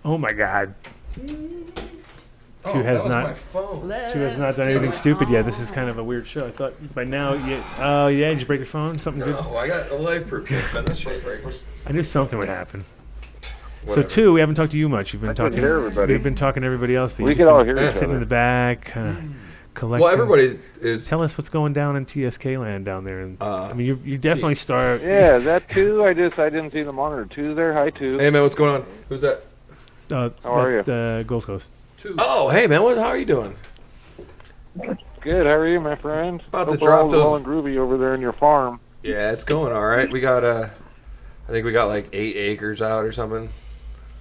Oh my God. Oh, Two has that was not. my phone. Two has not done anything stupid yet. This is kind of a weird show. I thought by now. Oh yeah. Did you break your phone? Something good? No, I got a life-proof case, man. That shit's breaking. I knew something would happen. Whatever. So two, we haven't talked to you much. You've been I talking. couldn't hear everybody. We've been talking to everybody else. But We you've could just all been hear each sitting in other. the back, collecting. Well, everybody is. Tell us what's going down in TSK land down there. And I mean, you definitely start. Yeah, is that two? I didn't see the monitor. Two there. Hi, two. Hey, man, what's going on? Who's that? How are that's the Gold Coast. Oh, hey, man, how are you doing? Good. How are you, my friend? About to Hope drop all's those- well and groovy over there in your farm. Yeah, it's going all right. We got I think we got like 8 acres out or something.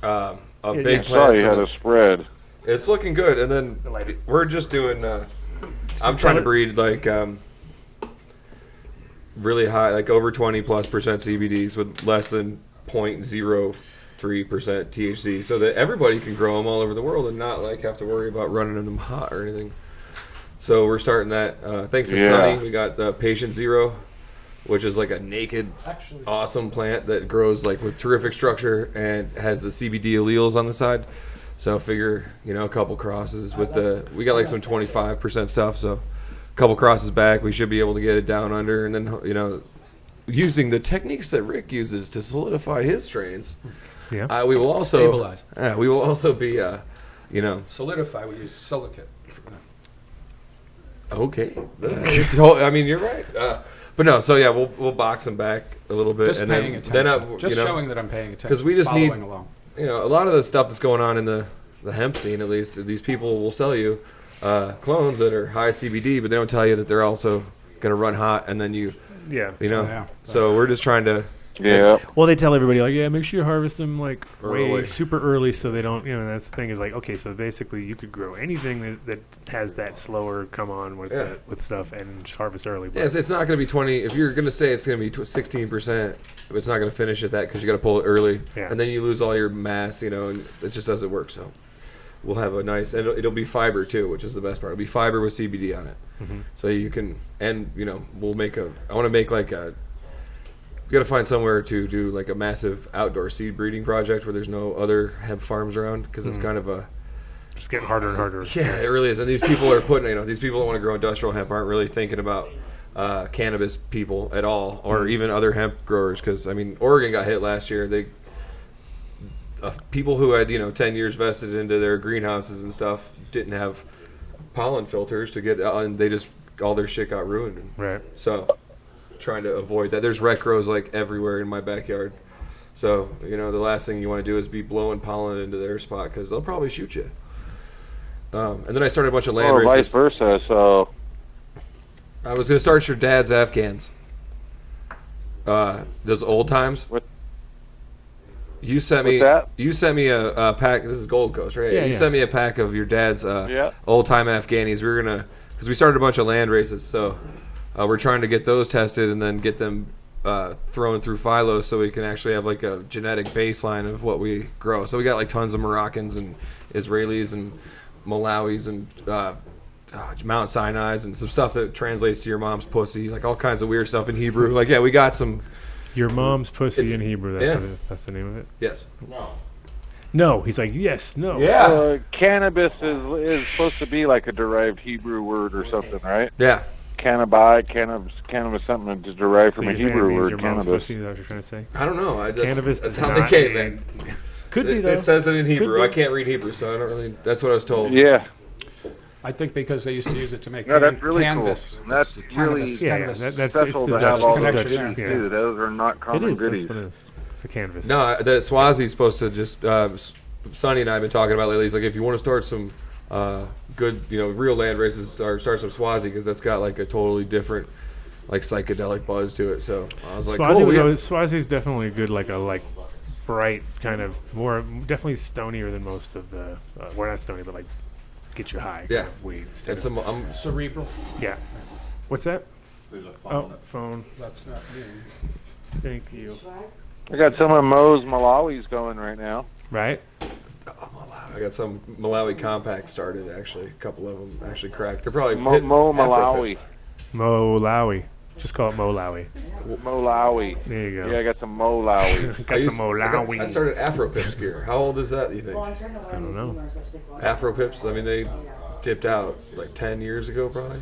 A big I saw plant. you had a spread. It's looking good, and then we're just doing. I'm trying to breed like really high, like over 20+% CBDs with less than 0.03% THC, so that everybody can grow them all over the world and not like have to worry about running them hot or anything. So we're starting that. Thanks to Sunny, we got the Patient Zero, which is like a naked, awesome plant that grows like with terrific structure and has the CBD alleles on the side. So figure, a couple crosses with we got like some 25% stuff. So a couple crosses back, we should be able to get it down under. And then, using the techniques that Rick uses to solidify his strains, we will also stabilize. We will also be, Solidify, we use silicate. okay. I mean, you're right. But no, so yeah, we'll box them back a little bit, Just and paying then attention. Just showing that I'm paying attention. because we just need, following along. a lot of the stuff that's going on in the hemp scene. At least these people will sell you clones that are high CBD, but they don't tell you that they're also going to run hot, and then Yeah. So we're just trying to. Yeah. Well, they tell everybody make sure you harvest them like Early. way super early, so they don't. That's the thing is okay. So basically, you could grow anything that has that slower come on with with stuff and just harvest early. But Yes, it's not going to be 20. If you're going to say it's going to be 16%, it's not going to finish at that because you got to pull it early, and then you lose all your mass. And it just doesn't work. So we'll have a nice, and it'll be fiber too, which is the best part. It'll be fiber with CBD on it, so you can, and we'll make I want to make like a. We got to find somewhere to do like a massive outdoor seed breeding project where there's no other hemp farms around because it's kind of a. It's getting harder and harder. Yeah, it really is. And these people are putting, these people that want to grow industrial hemp aren't really thinking about cannabis people at all, or even other hemp growers. Because Oregon got hit last year. They people who had 10 years vested into their greenhouses and stuff didn't have pollen filters to get out, and they just all their shit got ruined. Right. So, trying to avoid that. There's rec grows like everywhere in my backyard. So the last thing you want to do is be blowing pollen into their spot because they'll probably shoot you. And then I started a bunch of land Or races. vice versa. So I was going to start your dad's Afghans. Those old times. What? You sent me. What's that? You sent me a pack. This is Gold Coast, right? Yeah, you yeah. sent me a pack of your dad's old time Afghanis. We were gonna because we started a bunch of land races, so we're trying to get those tested and then get them thrown through phylos so we can actually have like a genetic baseline of what we grow. So we got like tons of Moroccans and Israelis and Malawis and Mount Sinai's and some stuff that translates to your mom's pussy, like all kinds of weird stuff in Hebrew. Like we got some. Your mom's pussy in Hebrew. That's yeah. what that's the name of it. Yes. No, he's like yes, no. Yeah. cannabis is supposed to be like a derived Hebrew word or something, right? Yeah. Cannabis, something to derive So from a you're saying Hebrew it means word. your mom's Cannabis. pussy. Is that what you're trying to say? I don't know. Cannabis That's does how they not came, mean- man. Could be though. It says it in Hebrew. be. I can't read Hebrew, so I don't really. That's what I was told. Yeah. I think because they used to use it to make No, that's really canvas. cool. That's really Canvas. that's special it's the to have Dutch, all it's the those Dutch, goodies yeah. too. Those are not It common is. goodies. That's what it is. It's a canvas. No, the Swazi's supposed to just. Sonny and I have been talking about lately. He's like, if you want to start some good, real land races, start some Swazi because that's got like a totally different, like psychedelic buzz to it. So I was like, Swazi's definitely good, like bright kind of more, definitely stonier than most of the. Well, not stony, but like get you high. Yeah. Kind of weed. and some. Cerebral. Yeah. What's that? There's a phone. Oh, phone. That's not me. Thank you. I got some of Mo's Malawis going right now. Right. I got some Malawi compacts started. Actually, a couple of them actually cracked. They're probably Mo halfway Malawi. Malawi. Just call it Malawi. Malawi. There you go. Yeah, I got some Malawi. Got some Malawi. I started Afro Pips gear. How old is that, do you think? I don't know. Afro Pips, I mean, they dipped out like 10 years ago, probably.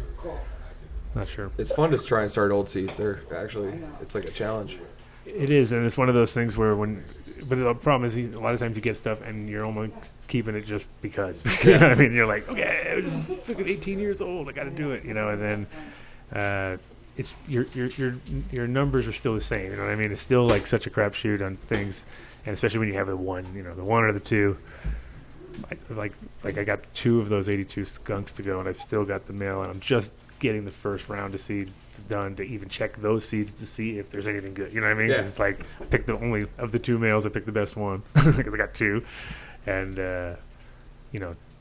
Not sure. It's fun to try and start old seeds. They're actually, it's like a challenge. It is, and it's one of those things where but the problem is a lot of times you get stuff and you're almost keeping it just because. You know what I mean? You're like, okay, I was fucking 18 years old, I got to do it, you know, and then it's your numbers are still the same, you know what I mean? It's still like such a crapshoot on things, and especially when you have the one or the two. Like I got 2 of those 82 skunks to go, and I've still got the male, and I'm just getting the first round of seeds done to even check those seeds to see if there's anything good. You know what I mean? Because it's like I picked the only of the 2 males, I picked the best one because I got 2, and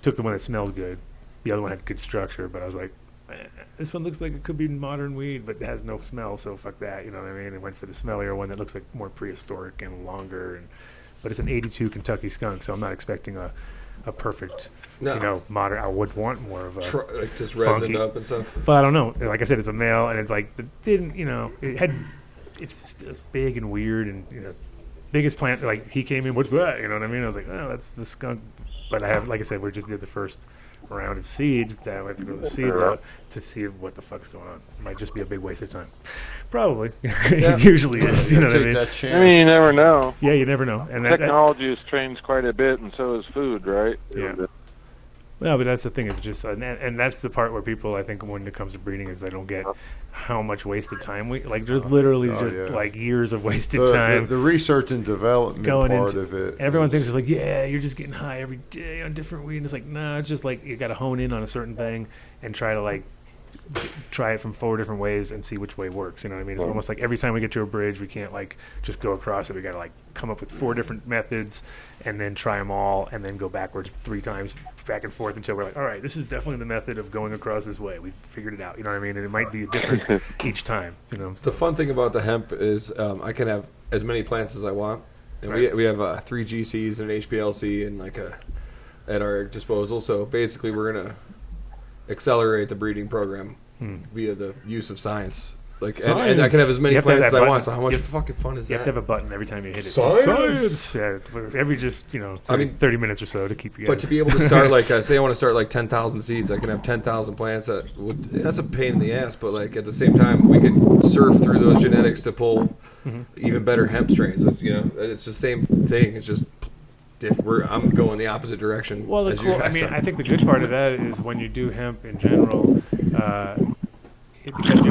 took the one that smelled good. The other one had good structure, but I was like, this one looks like it could be modern weed, but it has no smell, so fuck that. You know what I mean? And went for the smellier one that looks like more prehistoric and longer, but it's an 82 Kentucky skunk, so I'm not expecting a perfect. No. Modern. I would want more of a like just resined funky, up and stuff. but I don't know. Like I said, it's a male, and it's like it's big and weird, and biggest plant. Like he came in, what's that? You know what I mean? I was like, oh, that's the skunk. But I have, like I said, we just did the first round of seeds. That we have to grow the seeds out to see what the fuck's going on. It might just be a big waste of time. Probably. It usually is. You know what I mean? I mean, you never know. Yeah, you never know. And technology has changed quite a bit, and so has food, right? Yeah. Well, but that's the thing. It's just, and that's the part where people, I think, when it comes to breeding, is they don't get how much wasted time there's literally like years of wasted time. The research and development part of it. Everyone thinks it's like, yeah, you're just getting high every day on different weed. And it's like, no, it's just like you got to hone in on a certain thing and try to try it from 4 different ways and see which way works. You know what I mean? It's almost like every time we get to a bridge, we can't just go across it. We got to come up with 4 different methods and then try them all and then go backwards 3 times back and forth until we're like, all right, this is definitely the method of going across this way. We figured it out. You know what I mean? And it might be different each time. The fun thing about the hemp is I can have as many plants as I want, and we have 3 GCs and an HPLC and at our disposal. So basically, we're gonna accelerate the breeding program via the use of science. And I can have as many plants as I want. So how much fucking fun is that? You have to have a button every time you hit it. Science! Yeah, every 30 minutes or so to keep you guys. But to be able to start say I want to start 10,000 seeds, I can have 10,000 plants. That's a pain in the ass, but at the same time, we can surf through those genetics to pull even better hemp strains. It's the same thing. It's just I'm going the opposite direction. Well, I think the good part of that is when you do hemp in general, because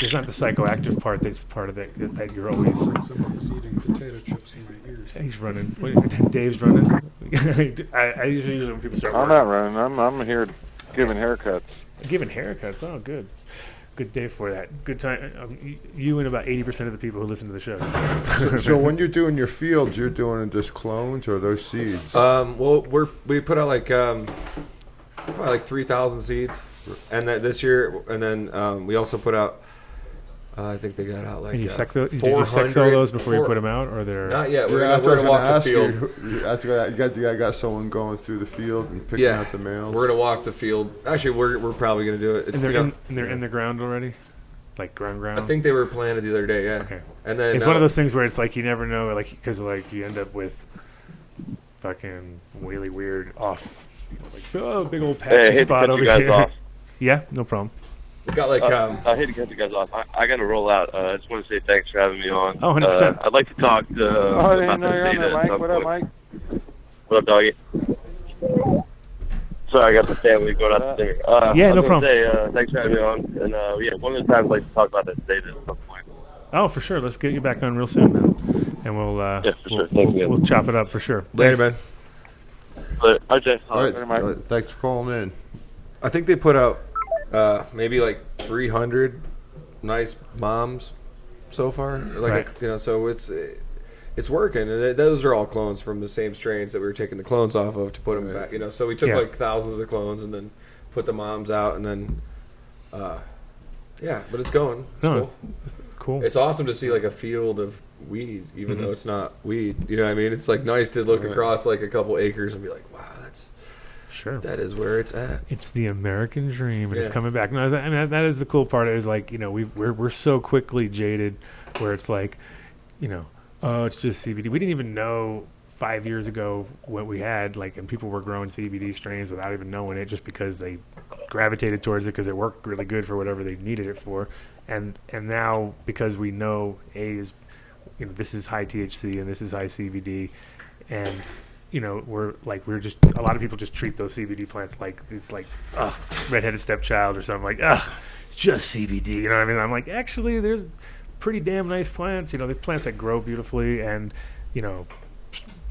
there's not the psychoactive part that's part of it that you're always. Somebody's eating potato chips in my ears. He's running. Dave's running. I usually when people start. I'm not running. I'm here giving haircuts. Giving haircuts. Oh, good. Good day for that. Good time. You and about 80% of the people who listen to the show. So when you're doing your fields, you're doing just clones or those seeds? Well, we put out probably 3,000 seeds, and this year, and then we also put out. I think they got out and you did you 400. sex all those before you put them out, or they're not yet? We're That's gonna what I walk was the going to field. ask you. You got someone going through the field and picking out the males. We're gonna walk the field. Actually, we're probably gonna do it. And they're in the ground already, like ground. I think they were planted the other day. Yeah. Okay. And then it's one of those things where it's like you never know, because you end up with fucking really weird off, big old patchy spot over here. Yeah, no problem. We got I hate to cut you guys off. I got to roll out. I just want to say thanks for having me on. Oh, 100%. I'd like to talk to I didn't about know the you're on data there, at Mike. some What up, point. Mike? What up, doggy? Sorry, I got the family going out to dinner. Yeah, no problem. Say, thanks for having me on. And one of the times I'd like to talk about this data at some point. Oh, for sure. Let's get you back on real soon, man. And we'll for sure. Thanks again. We'll chop it up for sure. Later, man. But RJ, All right, thanks for calling in. I think they put out maybe 300 nice moms so far. Right. So it's working. And those are all clones from the same strains that we were taking the clones off of to put them back. So we took thousands of clones and then put the moms out and then. But it's going. It's cool. It's awesome to see a field of weed, even though it's not weed. You know what I mean? It's nice to look across a couple acres and be like, wow, that's Sure. that is where it's at. It's the American dream, and it's Yeah. coming back. No, that is the cool part. Is like, you know, we're so quickly jaded, where it's like, you know, oh, it's just CBD. We didn't even know 5 years ago what we had, like, and people were growing CBD strains without even knowing it, just because they gravitated towards it because it worked really good for whatever they needed it for, and now because we know you know, this is high THC and this is high CBD, and you know, we're just, a lot of people just treat those CBD plants like it's like, ugh, redheaded stepchild or something, like, ugh, it's just CBD, you know what I mean? I'm like, actually, there's pretty damn nice plants, you know, there's plants that grow beautifully and, you know,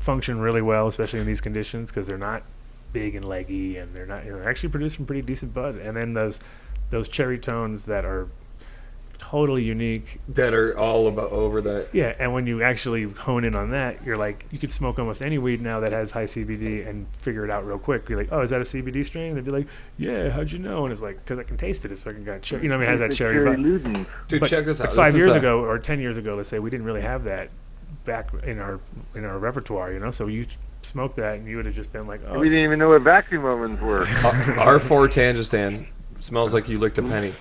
function really well, especially in these conditions, because they're not big and leggy, and they're not, you know, they're actually producing pretty decent bud. And then those cherry tones that are totally unique. That are all about over that. Yeah, and when you actually hone in on that, you're like, you could smoke almost any weed now that has high CBD and figure it out real quick. You're like, oh, is that a CBD strain? They'd be like, yeah, how'd you know? And it's like, because I can taste it. It's fucking got cherry. You know what I mean? It has that cherry vibe. Luden. Dude, But- check this out. But This 5 is, years ago or 10 years ago, let's say, we didn't really have that back in our repertoire, you know? So you smoke that and you would have just been like, oh, We didn't even know what vacuum ovens were. R4 Tangistan smells like you licked a penny.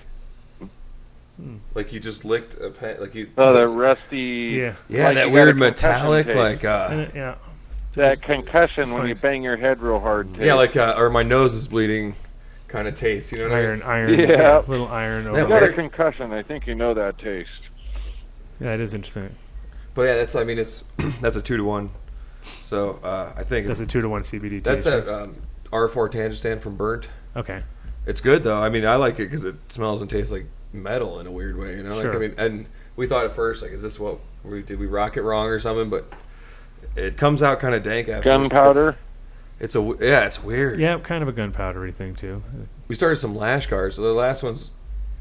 Hmm. Like you just licked a penny. Like you. Oh, that rusty. yeah. yeah, like that you got weird a concussion metallic, taste. like Yeah. That concussion It's when funny. you bang your head real hard. Taste. yeah, like or my nose is bleeding, kind of taste. You know what I mean? Iron, Yeah. little iron That over You got there. a concussion. I think you know that taste. Yeah, it is interesting. But yeah, that's. I mean, it's that's a 2-to-1. So I think That's it's, a 2-to-1 CBD. that's taste, that R4 Tangistan from Burnt. right? Okay. It's good though. I mean, I like it because it smells and tastes like metal in a weird way. You know, like Sure. I mean, and we thought at first, like, is this what did we rock it wrong or something? But it comes out kind of dank after. Gunpowder. It's it's weird. Yeah, kind of a gunpowdery thing too. We started some Lashkars. So the last ones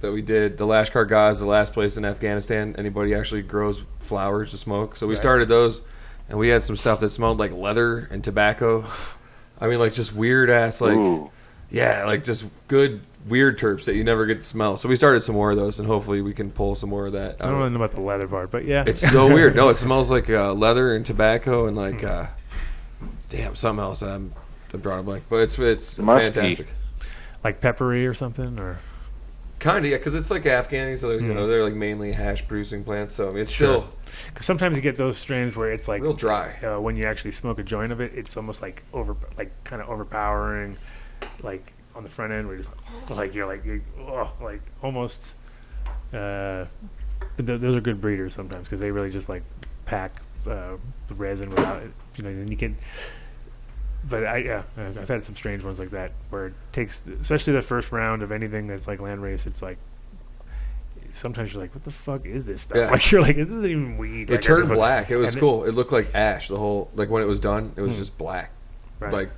that we did, the Lashkar guys, the last place in Afghanistan anybody actually grows flowers to smoke. So we started those, and we had some stuff that smelled like leather and tobacco. I mean, like just weird ass, like Ooh. yeah, like just good weird terps that you never get to smell. So we started some more of those, and hopefully we can pull some more of that. I don't really know about the leather part, but yeah. It's so weird. No, it smells like leather and tobacco and like damn something else that I'm drawing a blank. But it's Musky. fantastic. like peppery or something, or Kind of, yeah, because it's like Afghani, so there's, you know, they're like mainly hash producing plants, so I mean, it's Sure. still because sometimes you get those strains where it's like real dry. when you actually smoke a joint of it, it's almost like kind of overpowering, like on the front end, where you're just like almost. But those are good breeders sometimes because they really just like pack the resin without it, you know. And you can. But I've had some strange ones like that where it takes, especially the first round of anything that's like land race. It's like sometimes you're like, what the fuck is this stuff? Yeah. Like you're like, this isn't even weed. It Like, turned black. It was and cool. It looked like ash. The whole, like when it was done, it was just black, Right. like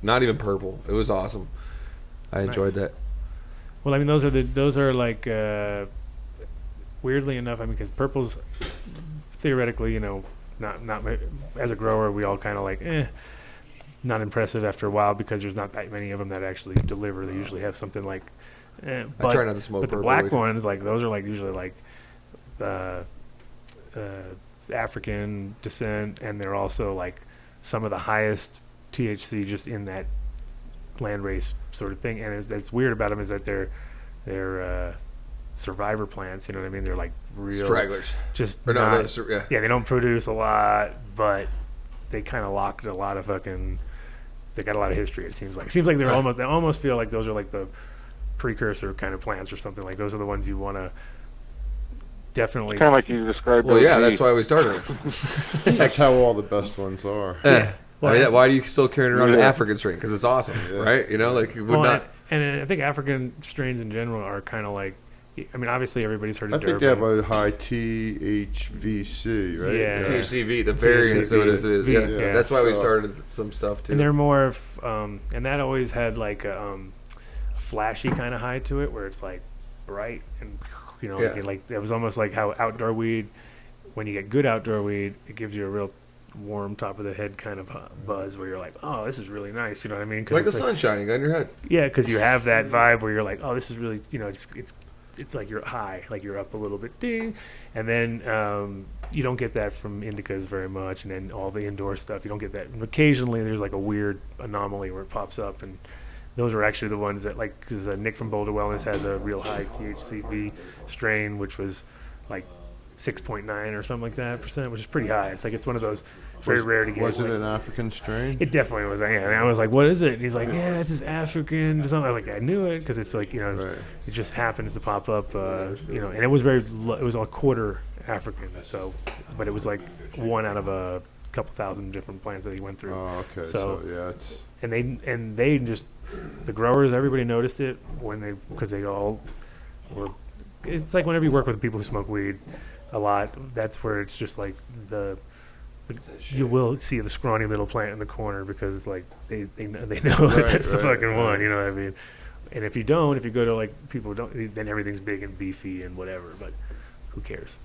not even purple. It was awesome. I enjoyed that. Well, I mean, those are like weirdly enough. I mean, because purple's theoretically, you know, not as a grower, we all kind of like, not impressive after a while because there's not that many of them that actually deliver. They usually have something like. I But, try not to smoke but the purple. black ones, like those are like usually like African descent, and they're also like some of the highest THC just in that land race sort of thing. And that's weird about them is that they're survivor plants. You know what I mean? They're like real Stragglers. just Or no, not- no, yeah. yeah, they don't produce a lot, but they kind of locked a lot of fucking. They got a lot of history. It seems like they almost feel like those are like the precursor kind of plants or something. Like those are the ones you want to definitely. Kind of like you described. Well, yeah, OG. that's why we started. That's how all the best ones are. I mean, why do you still carry around an Yeah. African strain? Because it's awesome, right? You know, like you would Well, not. and I think African strains in general are kind of like. I mean, obviously everybody's heard I of think they have Durban. a high THVC, right? Yeah. THCV, the variants THCV, of it is. Yeah. yeah. That's why we So- started some stuff too. And they're more of, and that always had like a flashy kind of high to it, where it's like bright and you know, Yeah. like it was almost like how outdoor weed, when you get good outdoor weed, it gives you a real warm top of the head kind of buzz, where you're like, oh, this is really nice. You know what I mean? 'Cause like the it's sun shining on your head. yeah, because you have that vibe where you're like, oh, this is really, you know, it's it's like you're high, like you're up a little bit, ding, and then you don't get that from indicas very much, and then all the indoor stuff you don't get that. And occasionally there's like a weird anomaly where it pops up, and those are actually the ones that, like, because Nick from Boulder Wellness has a real high THCV strain, which was like 6.9 or something like that %, which is pretty high. It's like it's one of those very rare to get. Was it like, an African strain? it definitely was. Yeah, and I was like, "What is it?" And he's like, "Yeah, it's just African." Something. I was like, "I knew it," because it's like, Right. it just happens to pop up. And it was it was a quarter African. So, but it was like one out of a couple thousand different plants that he went through. Oh, okay. So- So yeah, it's And they just, the growers, everybody noticed it because they all were. It's like whenever you work with people who smoke weed a lot, that's where it's just like you will see the scrawny little plant in the corner because it's like they know Right, that's the right, fucking one. right. You know what I mean? And if you go to like people who don't, then everything's big and beefy and whatever. But who cares?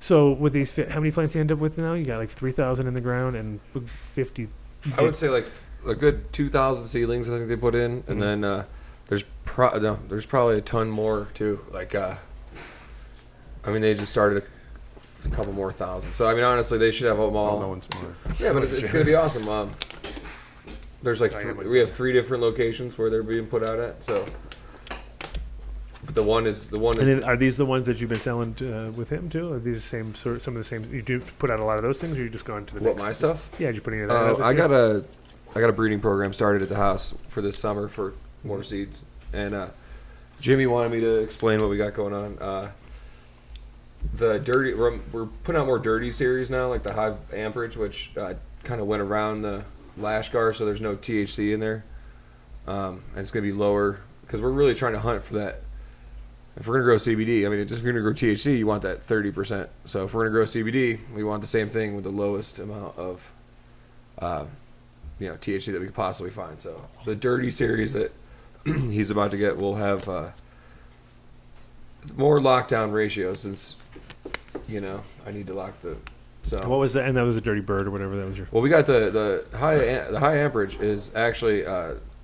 So with these, how many plants do you end up with now? You got like 3,000 in the ground and 50. I would say like a good 2,000 seedlings. I think they put in, and then there's probably a ton more too. Like I mean, they just started a couple more thousand. So I mean, honestly, they should have them all. no one's more. Yeah, but it's going to be awesome. There's like we have 3 different locations where they're being put out at. So, but the one is. And then are these the ones that you've been selling with him too? Are these the same sort, some of the same? You do put out a lot of those things, or you just gone to the what next? my stuff? Yeah, did you put any of that? out this I year? got a breeding program started at the house for this summer for more seeds, and Jimmy wanted me to explain what we got going on. The dirty, we're putting out more dirty series now, like the high amperage, which kind of went around the Lashgar, so there's no THC in there, and it's gonna be lower because we're really trying to hunt for that. If we're gonna grow CBD, I mean, if you're gonna grow THC, you want that 30%. So if we're gonna grow CBD, we want the same thing with the lowest amount of, THC that we could possibly find. So the dirty series that he's about to get will have more lockdown ratios since, I need to lock the. So What was that? And that was a dirty bird or whatever that was your. well, we got the high amperage is actually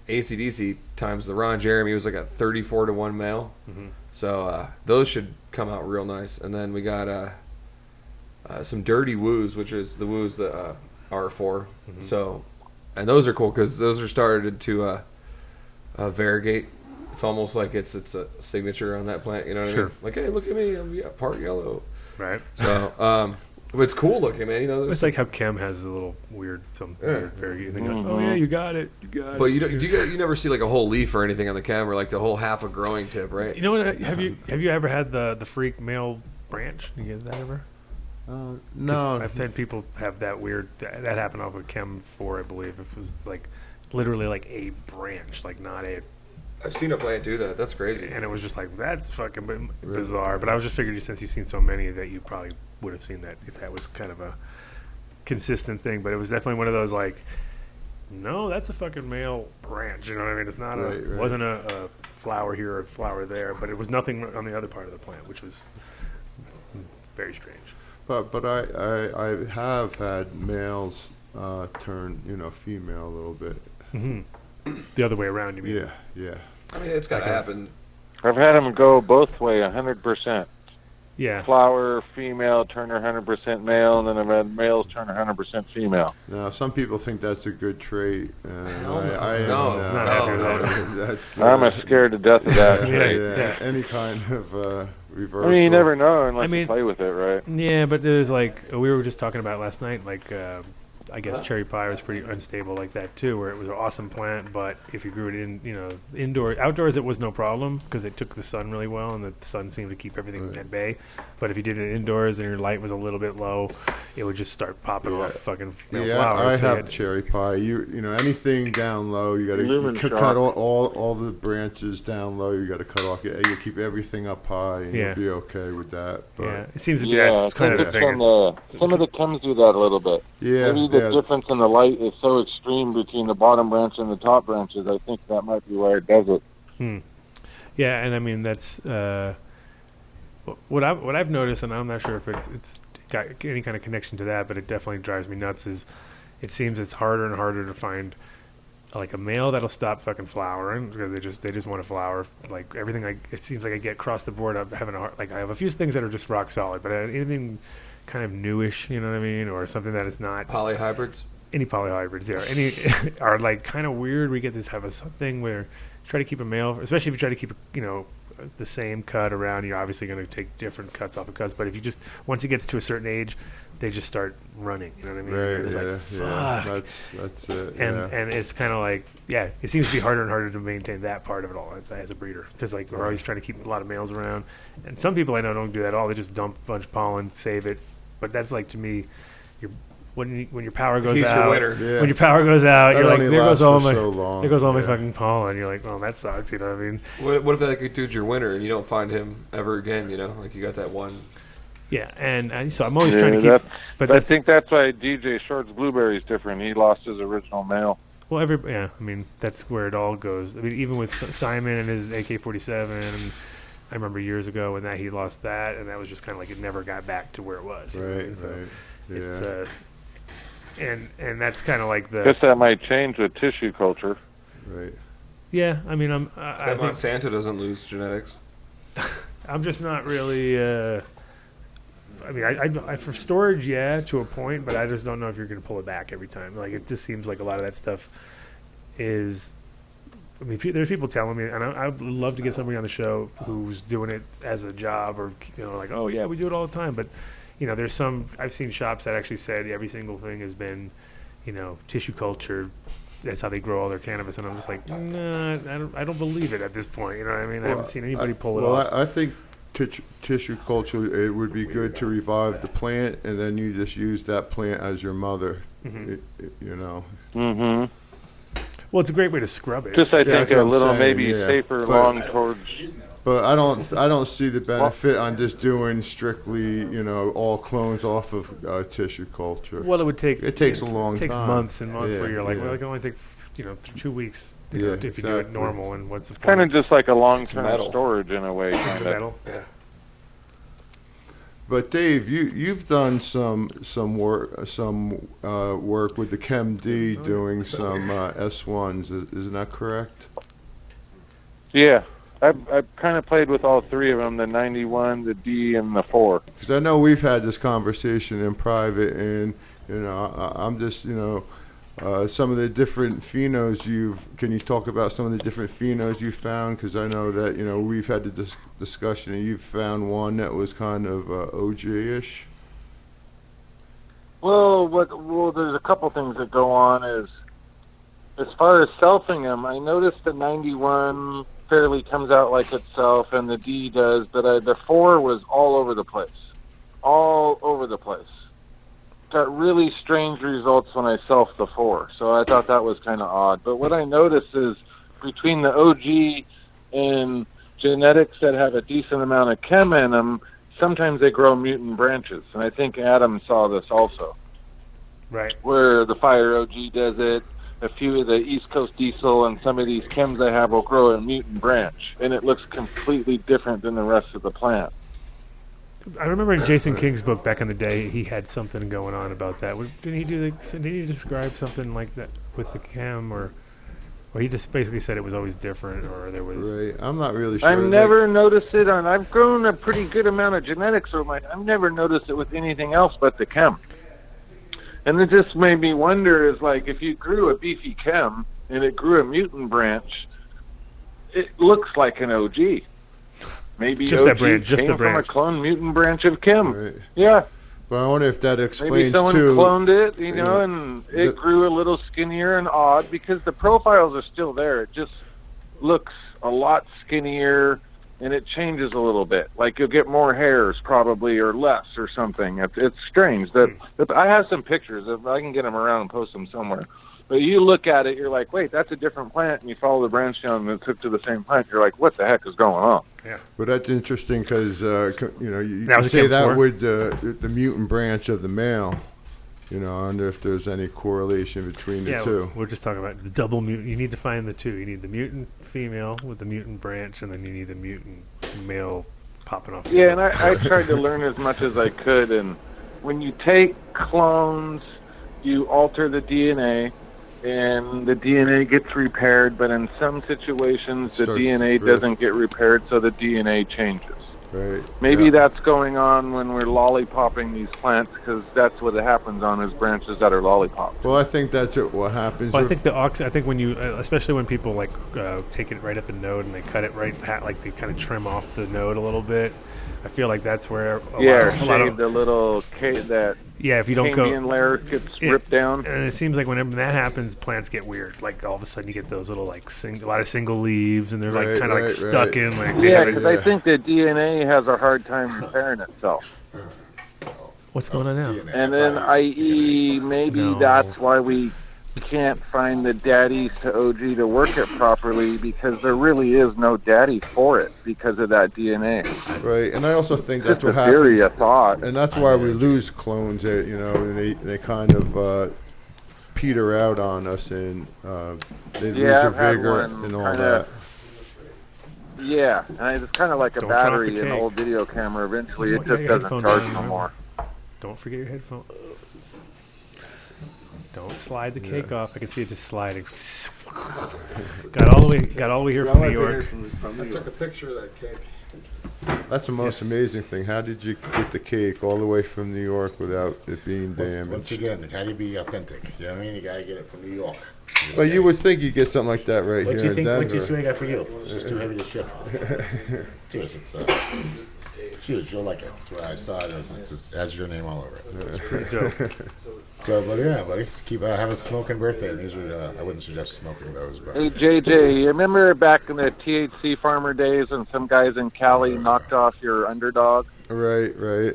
ACDC times the Ron Jeremy was like a 34 to 1 male. Mhm. So those should come out real nice. And then we got some dirty woos, which is the woos that are for. So, and those are cool because those are started to variegate. It's almost like it's a signature on that plant. You know what I Sure. mean? Like, hey, look at me, I'm part yellow. Right. So, but it's cool looking, man. It's like how Chem has the little weird weird very. And they go, oh yeah, you got it. But you never see like a whole leaf or anything on the camera, like the whole half a growing tip, right? You know what? Have you ever had the freak male branch? You get that ever? 'Cause No. I've had people have that weird. That happened off of Chem 4, I believe. It was like literally like a branch, like not a. I've seen a plant do that. That's crazy. And it was just like that's fucking bizarre. But I was just figured since you've seen so many that you probably would have seen that if that was kind of a consistent thing. But it was definitely one of those like, no, that's a fucking male branch. You know what I mean? It's not Right. It wasn't a flower here or a flower there, but it was nothing on the other part of the plant, which was very strange. But I have had males turn female a little bit. Hmm. The other way around, you mean? Yeah. I mean, it's got to Okay. happen. I've had them go both way, 100%. Yeah. Flower, female, turn 100% male, and then I've had males turn 100% female. Now some people think that's a good trait, and Hell no. I No. Not happy with that. that's I'm scared to death of that. Yeah, yeah, yeah. any kind of reversal. I mean, you never know unless I mean- you play with it, right? Yeah, but there's like we were just talking about last night. Like I guess cherry pie was pretty unstable like that too, where it was an awesome plant, but if you grew it in, outdoors it was no problem because it took the sun really well, and the sun seemed to keep everything Right. at bay. But if you did it indoors and your light was a little bit low, it would just start popping Yeah. off fucking female Yeah, flowers. I So you have had- cherry pie. Anything down low, you got Lumen to shock. cut all the branches down low. You got to cut off. You keep everything up high, and Yeah. you'll be okay with that. But yeah, it seems to be Yeah, that's kind of the thing. some of the chems do that a little bit. yeah, Maybe the yeah. difference in the light is so extreme between the bottom branch and the top branches. I think that might be why it does it. Yeah, and I mean that's what I've noticed, and I'm not sure if it's got any kind of connection to that, but it definitely drives me nuts. Is it seems it's harder and harder to find like a male that'll stop fucking flowering because they just want to flower. Like everything, it seems like I get across the board. I'm having a hard, like I have a few things that are just rock solid, but anything kind of newish, you know what I mean, or something that is not Polyhybrids. any polyhybrids. Yeah, any are like kind of weird. We get this have a thing where try to keep a male, especially if you try to keep the same cut around. You're obviously going to take different cuts off of cuts, but if you just once it gets to a certain age, they just start running. You know what I mean? Right, It's yeah, like, yeah. fuck. That's it. And yeah. and it's kind of like, yeah, it seems to be harder and harder to maintain that part of it all as a breeder because like we're always trying to keep a lot of males around, and some people I know don't do that at all. They just dump a bunch of pollen, save it, but that's like to me, when your power goes He's out, your winner. Yeah. when your power goes out, That you're like, only there goes lasts all for my so long. there goes all my Yeah. fucking pollen. You're like, well, that sucks. You know what I mean? What if that dude's your winner and you don't find him ever again? You know, like you got that one. Yeah, and so I'm always trying to keep. But I that's, think that's why DJ Short's blueberry is different. He lost his original male. well, I mean, that's where it all goes. I mean, even with Simon and his AK-47, and I remember years ago when he lost that, and that was just kind of like it never got back to where it was. You know what I mean? Right, So right. it's Yeah, and that's kind of like Guess that might change with tissue culture. right. yeah. I mean, That I think Monsanto doesn't lose genetics. I'm just not really. I mean, I for storage, yeah, to a point, but I just don't know if you're going to pull it back every time. Like, it just seems like a lot of that stuff is. I mean, there's people telling me, and I would love to get somebody on the show who's doing it as a job, or like, oh yeah, we do it all the time. But there's some I've seen shops that actually said every single thing has been, tissue culture. That's how they grow all their cannabis, and I'm just like, nah, I don't believe it at this point. You know what I mean? I haven't seen anybody pull it off. I think tissue culture, it would be good to revive the plant, and then you just use that plant as your mother. Mhm. Mm-hmm. Well, it's a great way to scrub it. Just I Yeah, think that's what a I'm little saying, maybe yeah. safer But- long towards. But I don't see the benefit on just doing strictly, all clones off of tissue culture. Well, it would take. It takes a long It takes time. months and months Yeah, where you're like, yeah. well, it can only take 2 weeks. Yeah, if you do it exactly. normal, and what's the point? Kind of just like a long-term metal. storage in a way. Just Kind the of. metal. Yeah. But Dave, you've done some work with the ChemD doing some S1s. Isn't that correct? Yeah, I've kind of played with all three of them: the 91, the D, and the 4. Because I know we've had this conversation in private, and I'm just some of the different phenos can you talk about some of the different phenos you found? Because I know that we've had the discussion, and you've found one that was kind of OG-ish. Well, there's a couple things that go on. As far as selfing them, I noticed the 91 fairly comes out like itself, and the D does, but the 4 was all over the place. Got really strange results when I selfed the 4, so I thought that was kind of odd. But what I noticed is between the OG and genetics that have a decent amount of chem in them, sometimes they grow mutant branches, and I think Adam saw this also, Right. where the Fire OG does it. A few of the East Coast Diesel and some of these chems I have will grow a mutant branch, and it looks completely different than the rest of the plant. I remember in Jason King's book back in the day, he had something going on about that. Didn't he describe something like that with the chem, or he just basically said it was always different, or there was. Right. I'm not really sure. I've never noticed it on. I've grown a pretty good amount of genetics over my. I've never noticed it with anything else but the chem. And it just made me wonder: is like if you grew a beefy chem and it grew a mutant branch, it looks like an OG. Maybe Just OG that branch, just came the from a branch. clone mutant branch of chem. Right. Yeah, But I wonder if that maybe explains someone too. cloned it, Yeah. and it grew a little skinnier and odd because the profiles are still there. It just looks a lot skinnier, and it changes a little bit. Like you'll get more hairs probably, or less, or something. It's strange. That I have some pictures. If I can get them around and post them somewhere. But you look at it, you're like, wait, that's a different plant, and you follow the branch down, and it's hooked to the same plant. You're like, what the heck is going on? But that's interesting because you That can was a say Chem that 4? with the mutant branch of the male. I wonder if there's any correlation between the Yeah, two. we're just talking about the double mutant. You need to find the two. You need the mutant female with the mutant branch, and then you need the mutant male popping off. Yeah, and I tried to learn as much as I could. And when you take clones, you alter the DNA, and the DNA gets repaired, but in some situations the Starts DNA to drift. doesn't get repaired, so the DNA changes. Right. Maybe yeah. that's going on when we're lollipopping these plants, because that's what happens on is branches that are lollipopped. Well, I think that's what happens. Well, I with- think I think when you, especially when people like take it right at the node and they cut it right, like they kind of trim off the node a little bit. I feel like that's where a lot Shave of the little that if you don't Cambian go. layer gets Yeah. ripped down. And it seems like whenever that happens, plants get weird. Like all of a sudden, you get those little like a lot of single leaves, and they're like Right, kind of like right, stuck right. in. Like they Yeah, haven't- because I think the DNA has a hard time repairing itself. what's going on now? And then, i.e., maybe No. that's why we can't find the daddies to OG to work it properly, because there really is no daddy for it because of that DNA. Right, and I also think Just that's a what happens. theory, a thought. And that's why we lose clones, and they kind of peter out on us, and they lose their I've had vigor one and all kinda- that. Yeah, and it's kind of like a Don't drop battery the in an cake. old video camera. Eventually, You it want just your doesn't headphones charge on, no remember? more. Don't forget your headphone. Don't slide the cake off. I can see it just sliding. got all the way here from New York. I took a picture of that cake. That's the most amazing thing. How did you get the cake all the way from New York without it being Once damaged? again, how do you be authentic? You know what I mean? You got to get it from New York. Well, you would think you'd get something like that right What do here you in think? What do you see Denver. I got for you? It's just too heavy to ship. Cheers. Cheers. You'll like it. That's what I saw. It has your name all over it. Pretty dope. So, but yeah, buddy, just keep have a smoking birthday. These are I wouldn't suggest smoking those, but Hey, JJ, you remember back in the THC farmer days when some guys in Cali knocked off your underdog? Right, right.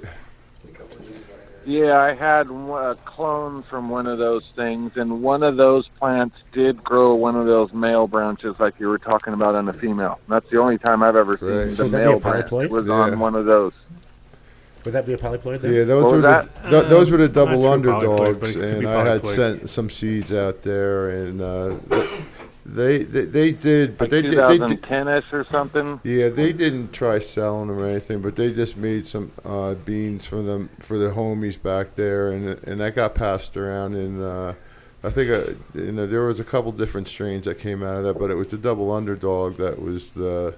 Yeah, I had a clone from one of those things, and one of those plants did grow one of those male branches like you were talking about on the female. That's the only time I've ever seen Right. the So would that be a male branch polyploid? was Yeah. on one of those. would that be a polyploid then? Yeah, those What were was those were the not double sure polyploid, underdogs, but it could and be I had polyploid. sent some seeds out there, and they did, but Like they did. 2010-ish or something. Yeah, they didn't try selling them or anything, but they just made some beans for them for the homies back there, and that got passed around. And I think there was a couple different strains that came out of that, but it was the double underdog that was the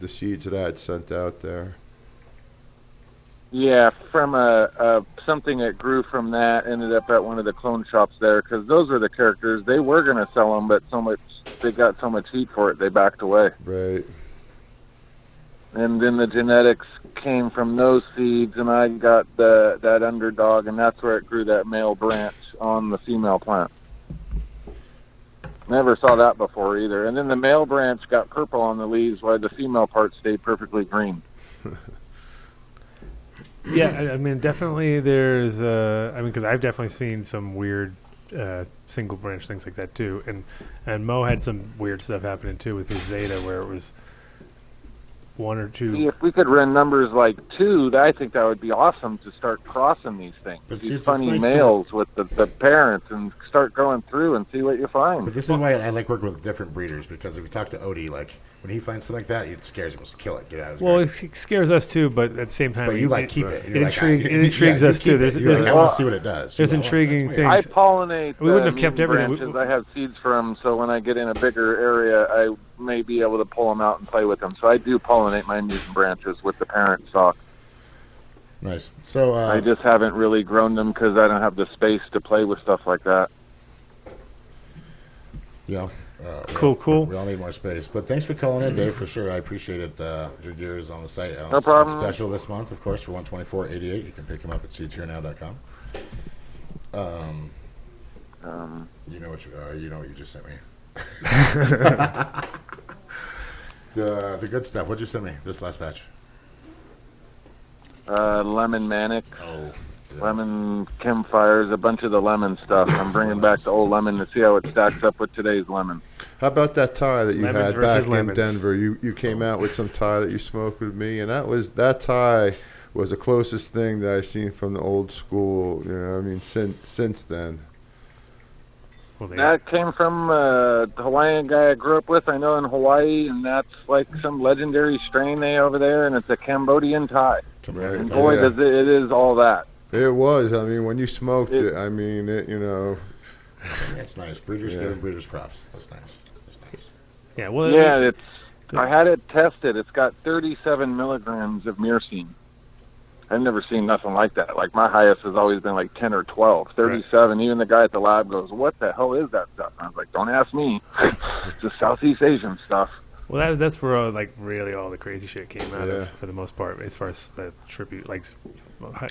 seeds that I had sent out there. Yeah, from a something that grew from that ended up at one of the clone shops there, because those were the characters. They were going to sell them, but they got so much heat for it, they backed away. Right. And then the genetics came from those seeds, and I got that underdog, and that's where it grew that male branch on the female plant. Never saw that before either. And then the male branch got purple on the leaves, while the female part stayed perfectly green. Yeah, I mean, definitely there's, because I've definitely seen some weird single branch things like that too. And Mo had some weird stuff happening too with his Zeta where it was one or two. See, if we could run numbers like 2, I think that would be awesome to start crossing these things. But see, These it's funny nice to- males with the parents, and start going through and see what you find. But this is why I like working with different breeders, because if we talk to Odie, like when he finds something like that, it scares him. Just kill it, get it out of his Well, garden. it scares us too, but at the same time, But you like keep it. and It, you're like, intrigue, ah, it intrigues yeah, us you keep too. There's it. You're like, I there's, want to see what it does. there's You know, intriguing that's weird. things. I pollinate We wouldn't have kept mutant everything. branches. I have seeds from, so when I get in a bigger area, I may be able to pull them out and play with them. So I do pollinate my mutant branches with the parent stock. Nice. So I just haven't really grown them because I don't have the space to play with stuff like that. you know, Cool. we all need more space. But thanks for calling in, Dave, for sure. I appreciate it. Your gears on the site. No problem. Special this month, of course, for $124.88. You can pick them up at seedsherenow.com. You know what you just sent me. The good stuff. What'd you send me this last batch? Lemon manic, Oh, yes. lemon campfires, a bunch of the lemon stuff. I'm bringing back the old lemon to see how it stacks up with today's lemon. How about that tie that you Lemons had versus back lemons. in Denver? You came out with some tie that you smoked with me, and that tie was the closest thing that I've seen from the old school. You know, I mean, since then. Well, they- That came from the Hawaiian guy I grew up with, I know, in Hawaii, and that's like some legendary strain they over there, and it's a Cambodian tie. Right. And boy, Yeah. does it is all that. It was. I mean, when you smoked It- it, I mean, it. You know, That's nice. Breeders giving breeders props. That's nice. That's nice. Yeah, well, Yeah, I had it tested. It's got 37 milligrams of myrcene. I've never seen nothing like that. Like, my highest has always been like 10 or 12. 37, even the guy at the lab goes, what the hell is that stuff? And I was like, don't ask me. It's just Southeast Asian stuff. well, that's where like really all the crazy shit came out of, for the most part, as far as the tribute, like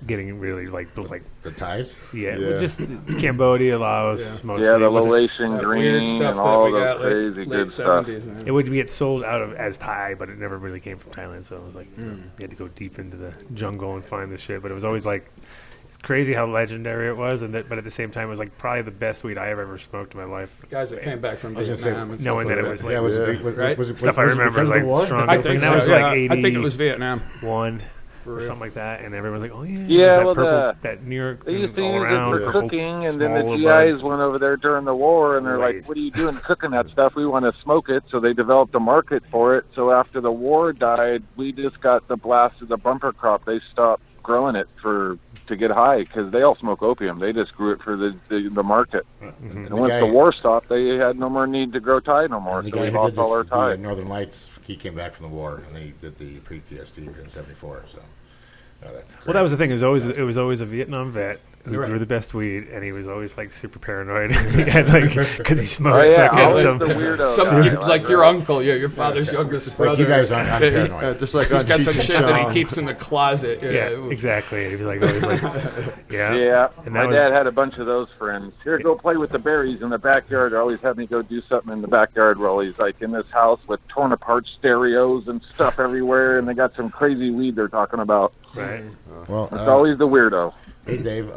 getting really like The ties? well, just Cambodia, Laos, mostly. Yeah, the It wasn't- Laotian That green weird stuff and that all we the got crazy late good stuff. 70s. Man. It would get sold out of as Thai, but it never really came from Thailand. So it was like you had to go deep into the jungle and find this shit. But it was always like it's crazy how legendary it was, but at the same time, it was like probably the best weed I have ever smoked in my life. Guys that came back from was gonna say, Vietnam and knowing stuff that like it was like Yeah, was it, Right? was it, stuff I was it remember because is of like the war? strong. I think that so. was Yeah, like 80. I think it was Vietnam. One For or real. something like that, and everyone's like, "Oh yeah, Yeah, there's that well, purple, that New York They used to all use around it for purple cooking, and then small the little GIs buds." went over there during the war, and they're like, Laced. what are you doing cooking that stuff? We want to smoke it. So they developed a market for it. So after the war died, we just got the blast of the bumper crop. They stopped growing it to get high because they all smoke opium. They just grew it for the market. And And once the war stopped, they had no more need to grow Thai no more. And the So guy we who lost did all our this, Thai. the Northern Lights, he came back from the war, and they did the pre-TST in '74. So, Well, that was the thing. It was always a Vietnam vet who Right. grew the best weed, and he was always like super paranoid. He had like because he smoked Oh, yeah, fucking always some. the weirdo Some, guy, like your uncle, your father's youngest brother. like you guys aren't Oh, paranoid. just like He's on got some Cheech and shit that he Chong. keeps in the closet. Yeah, exactly. He was like always like, yeah. Yeah, And my that was- dad had a bunch of those friends. Here, go play with the berries in the backyard. Or always had me go do something in the backyard while he's like in this house with torn apart stereos and stuff everywhere, and they got some crazy weed they're talking about. Right. Well, It's always the weirdo. hey Dave,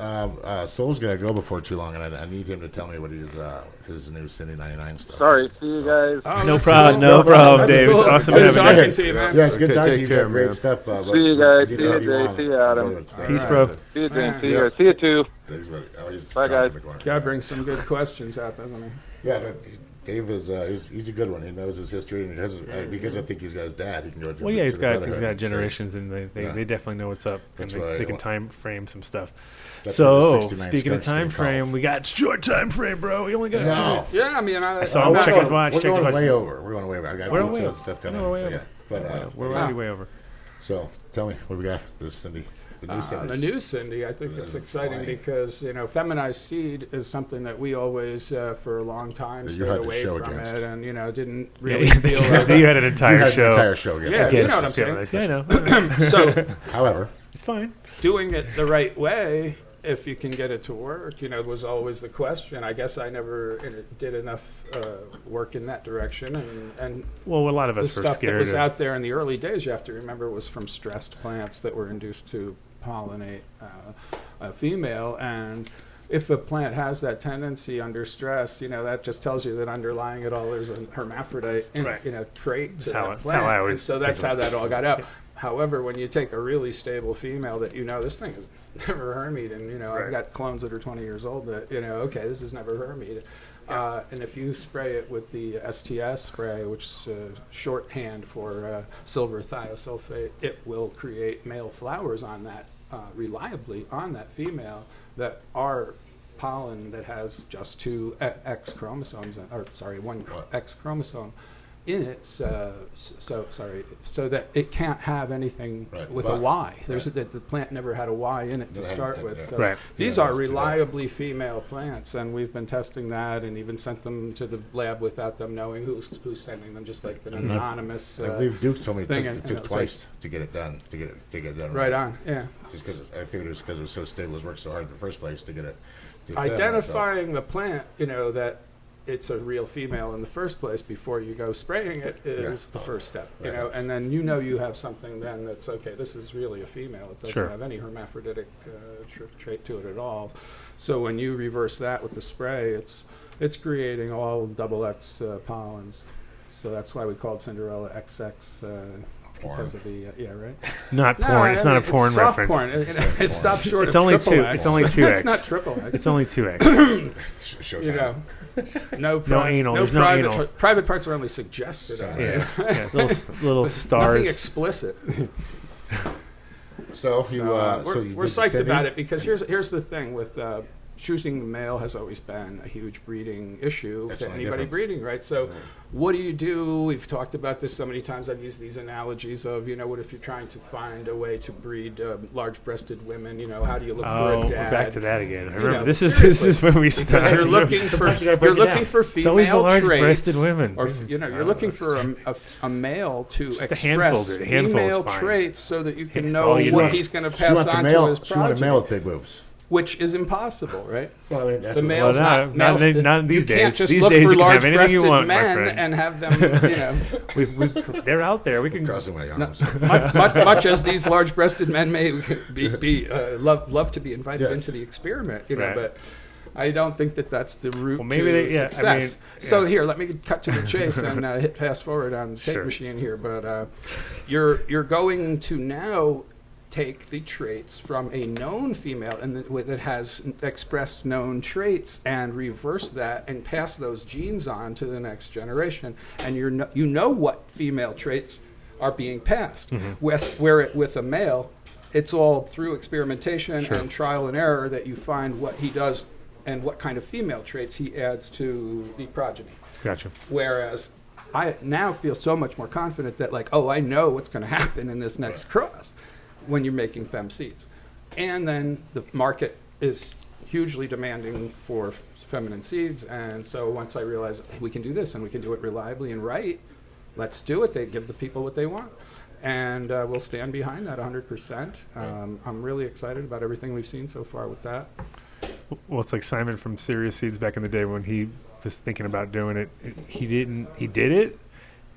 Soul's gonna go before too long, and I need him to tell me what his new Cindy 99 stuff. Sorry, see you guys. No problem. No problem, Dave. It's awesome Good having you. talking to you, man. Yeah, it's good Okay, talking to take you. care, Got great man. stuff. But See you guys. we See you, have Dave. on. See you, Adam. Whether it's there. Peace, bro. See you, Jane. See Yeah. you. See you too. Dave's ready. Oh, he's Bye, talking guys. to the corner. Guy brings some good questions out, doesn't he? Yeah, but Dave is he's a good one. He knows his history, and because I think he's got his dad, he can go. Well, yeah, he's got Brotherhood. generations, and they Yeah. definitely know what's up, That's and why they I can want- time frame some stuff. That's So, where the 69 speaking of starts getting time frame, called. we got short time frame, bro. We only got a few No. minutes. Yeah, I mean, I saw Oh, him we're check going- his watch. We're Check his going watch. way over. We're going way over. I got We're pizza way and stuff coming. No, we're way Yeah. over. But We're already way over. so tell me what we got. This Cindy, the new Cindy. the new Cindy, I think it's exciting because feminized seed is something that we always, for a long time, That you stayed had to away show from against. it, and didn't Yeah, really feel. you had an You entire had show. an entire show. Yes. Yeah, you against know what I'm saying. feminists. Yeah, I know. So However, It's fine. doing it the right way, if you can get it to work, was always the question. I guess I never did enough work in that direction, and Well, a lot of the us were stuff that scared was of. out there in the early days, you have to remember, was from stressed plants that were induced to pollinate a female. And if a plant has that tendency under stress, that just tells you that underlying it all, there's a hermaphrodite Right. trait to That's how that it- plant. how I And always so that's think how of it. that all got out. However, when you take a really stable female that this thing is never Hermite, and Right. I've got clones that are 20 years old that okay, this is never Hermite. And if you spray it with the STS spray, which is shorthand for silver thiosulfate, it will create male flowers on that reliably on that female that are pollen that has just two X chromosomes, one X chromosome in it, so that it can't have anything Right, with but- a Y. right. The plant never had a Y in it to Never had- start yeah, with. yeah. So Right. these Yeah, are that's too bad. reliably female plants, and we've been testing that, and even sent them to the lab without them knowing who's sending them, just like an anonymous. I believe Duke told me it thing, took, and, it you took know, it's twice to get it done. To get it done. right on, yeah. Just because I figured it was because it was so stable, it was worked so hard in the first place to get it. to fit, so- Identifying the plant, that it's a real female in the first place before you go spraying it is the first step, Right. and then you have something then that's okay, this is really a female. It doesn't Sure. have any hermaphroditic trait to it at all. So when you reverse that with the spray, it's creating all double X pollens. So that's why we called Cinderella XX because of the right. Not No, porn. It's I not mean, a porn it's soft reference. Porn. It stops short It's of only triple two. X. It's only 2X. It's not triple X. It's only 2X. Showtime. No anal. There's no private, anal. Private parts are only suggested. So, Yeah, little Nothing stars. explicit. So you, we're so you we're did the psyched Cindy? about it because here's the thing with choosing the male has always been a huge breeding issue That's to the only anybody difference. breeding, right? So, Right. what do you do? We've talked about this so many times. I've used these analogies of, what if you're trying to find a way to breed large-breasted women? How do you look for Oh, a dad? we're back to that again. I You remember know, this is seriously. when we Because started. you're looking for Sometimes you gotta break it down. female It's always the traits, large-breasted women. or you're looking for a male to Just a express handful, dude. A handful is female fine. traits so that you can It's know all you what need. he's going to She pass want the on male. to his She want a progeny, male with big boobs. which is impossible, right? Well, I mean, that's The what- males Well, not these you can't days. just These look days for you can have anything you large-breasted want, my men friend. and have them, They're out there. We can. crossing my arms. much as these large-breasted men may love to be invited Yes. into the experiment, Right. but I don't think that that's the route Well, maybe to they- yeah, I success. mean, So yeah. here, let me cut to the chase and hit fast forward on the tape Sure. machine here. But you're going to now take the traits from a known female and that has expressed known traits and reverse that and pass those genes on to the next generation. And you know what female traits are being passed. With a male, it's all through experimentation and trial and error that you find what he does and what kind of female traits he adds to the progeny. Gotcha. Whereas I now feel so much more confident that I know what's going to happen in this next cross when you're making fem seeds. And then the market is hugely demanding for feminine seeds. And so once I realized we can do this and we can do it reliably and right, let's do it. They give the people what they want. And we'll stand behind that 100%. I'm really excited about everything we've seen so far with that. Well, it's like Simon from Serious Seeds back in the day when he was thinking about doing it. He did it,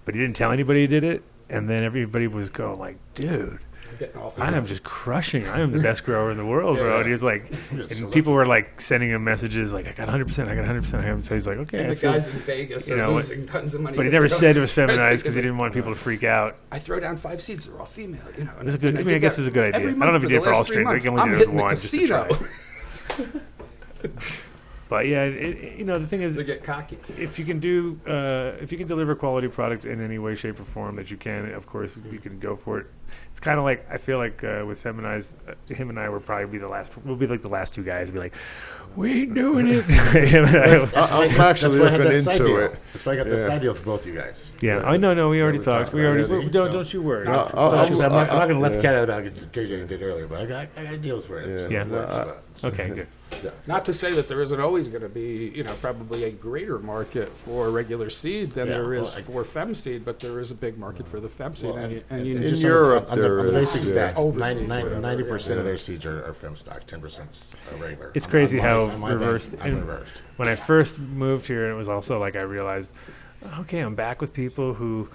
but he didn't tell anybody he did it. And then everybody was going like, dude, Getting all I am just crushing. I am the best grower in the world, bro. Yeah. And he was like, and people were like sending him messages like, I got 100%, I got 100%. So he's like, okay. And I the feel- guys in Vegas you are know, losing tons of money. but he 'cause never they don't- said it was feminized Right, because he didn't want people to freak out. I throw down 5 seeds; they're all female. It was a good. and I mean, I did guess that it was a good idea. every I don't know if month he for did it the for all last 3 strains. I months. think he I'm only did it hitting the one just to try. casino. But yeah, the thing is, They get cocky. if you can deliver quality product in any way, shape, or form that you can, of course you can go for it. It's kind of like I feel like with feminized, him and I will probably be the last. We'll be like the last two guys. Be like, we ain't doing it. Him and I will- I'm actually That's why I had looking that side into deal. it. That's why I got the Yeah. side deal for both you guys. yeah, I know. We already we talked. talked We about already. it, Don't so- don't you worry. No, I'm not going to let the yeah. cat out of the bag as JJ did earlier, but I got deals for it. Yeah. It works, but- Okay, good. Not to say that there isn't always going to be, probably a greater market for regular seed than Yeah, there is well, for fem seed, but there is a big market for the fem seed, Well, and you In just Europe, on the there basic is, stats, Overseas, whatever, 90% of their seeds are film stock, 10% regular. It's On crazy my- how on my bank, reversed- I'm and- reversed. When I first moved here, it was also like I realized, okay, I'm back with people who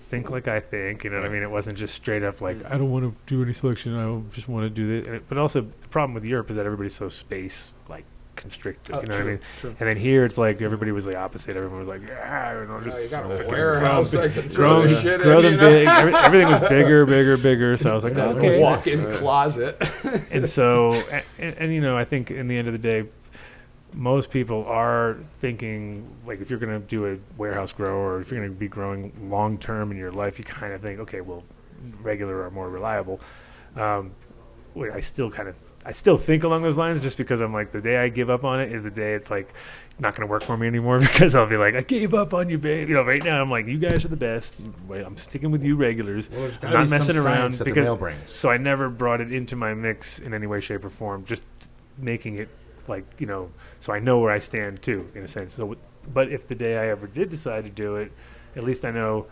think like I think. You know what I mean? It wasn't just straight up like I don't want to do any selection. I just want to do this. But also the problem with Europe is that everybody's so space constricted. Oh, You know what I true, mean? true. And then here it's like everybody was the opposite. Everyone was like, yeah, just You got a fucking warehouse grow- I can throw grow, the shit grow in, them you know? big. Everything was bigger. So I was like, Instead of okay. a walk-in closet. And so, and I think in the end of the day, most people are thinking like if you're going to do a warehouse grow or if you're going to be growing long term in your life, you kind of think, okay, well, regular are more reliable. I still think along those lines just because I'm like the day I give up on it is the day it's like not going to work for me anymore because I'll be like I gave up on you, babe. Right now I'm like you guys are the best. I'm sticking with you regulars. Well, there's I'm gotta not be some messing science around that the because male brings. so I never brought it into my mix in any way, shape, or form. Just making it so I know where I stand too, in a sense. So, but if the day I ever did decide to do it, at least I know,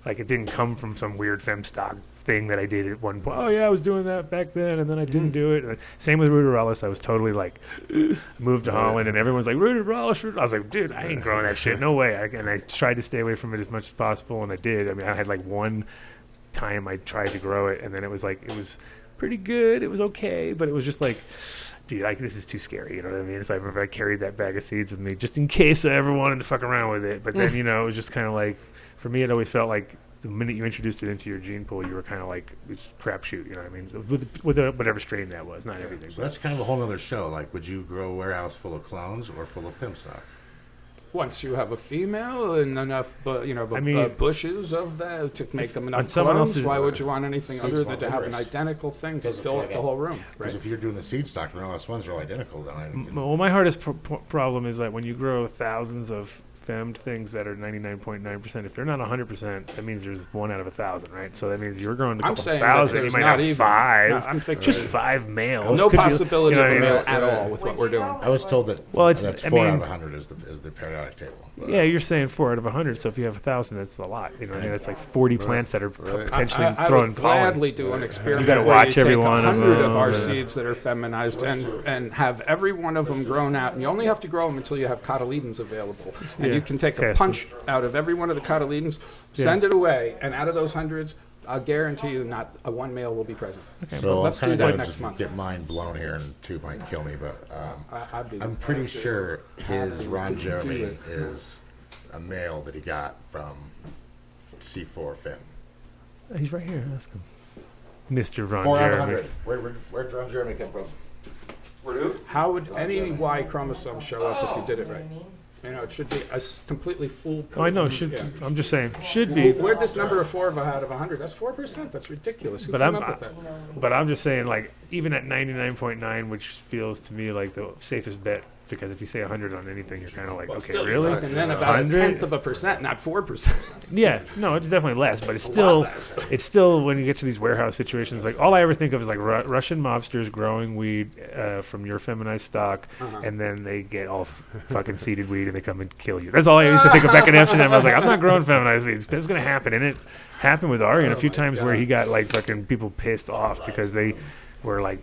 it didn't come from some weird fem stock thing that I did at one point. Oh yeah, I was doing that back then, and then I didn't do it. And same with Ruderalis. I was totally moved to Holland, and everyone's like Ruderalis. I was like, dude, I ain't growing that shit. No way. And I tried to stay away from it as much as possible, and I did. I mean, I had one time I tried to grow it, and then it was pretty good. It was okay, but it was just dude, this is too scary. You know what I mean? So I remember I carried that bag of seeds with me just in case I ever wanted to fuck around with it. But then, it was just kind of for me, it always felt like the minute you introduced it into your gene pool, you were kind of it's crapshoot. You know what I mean? With whatever strain that was, not everything. So that's kind of a whole other show. Would you grow a warehouse full of clones or full of film stock? once you have a female and enough, bushes of that to make them enough someone clones, else's- why would you want anything Seeds other more than to have an vigorous. identical thing to Doesn't fill feel up the like whole room? Because Right. if you're doing the seed stock and all the ones are all identical, then Well, my hardest problem is that when you grow thousands of femmed things that are 99.9%, if they're not 100%, that means there's 1 out of 1,000, right? So that means you're growing a I'm couple saying that thousand. You there's might not have even. 5. No, I'm thinking Just 5 males. no Could be- possibility you know of a what I mean? male at all with what we're doing. I was told that Well, it's- that's I 4 out mean- of 100 is the periodic table. But, Yeah, you're saying 4 out of 100. So if you have 1,000, that's a lot. You know, what I mean, that's like 40 plants that are potentially I throwing would pollen. gladly do an experiment. You gotta where watch you every take one of 100 them, of our and- seeds that are feminized and have every one of them grown out. And you only have to grow them until you have cotyledons available. And Yeah, you can take a test punch out of every one of the cotyledons, send it away, and out of those hundreds, I'll guarantee you not one male will be present. so let's I'm do kind that of next just month. get mine blown here, and 2 might kill me, but I'd be I'm pretty sure his Ron do Jeremy it. is a male that he got from C4 Finn. He's right here. Ask him. Mr. Ron 4 out of Jeremy. 100. Where'd Ron Jeremy come from? How would any Y chromosome show up if you did it right? You know, it should be completely foolproof. Oh, I know. Should Yeah. I'm just saying. Should be. Where'd this number of 4 out of 100? That's 4%. That's ridiculous. Who But came I'm- up with that? But I'm just saying, like, even at 99.9, which feels to me like the safest bet, because if you say 100 on anything, you're kind of like, Well, okay, still, really? you're talking then about 100? 0.1%, not 4%. Yeah, no, it's definitely less, but it's still when you get to these warehouse situations, like all I ever think of is like Russian mobsters growing weed from your feminized stock, and then they get all fucking seeded weed and they come and kill you. That's all I used to think of back in Amsterdam. I was like, I'm not growing feminized seeds. It's going to happen, and it happened with Arian a few times where he got like fucking people pissed off because they were like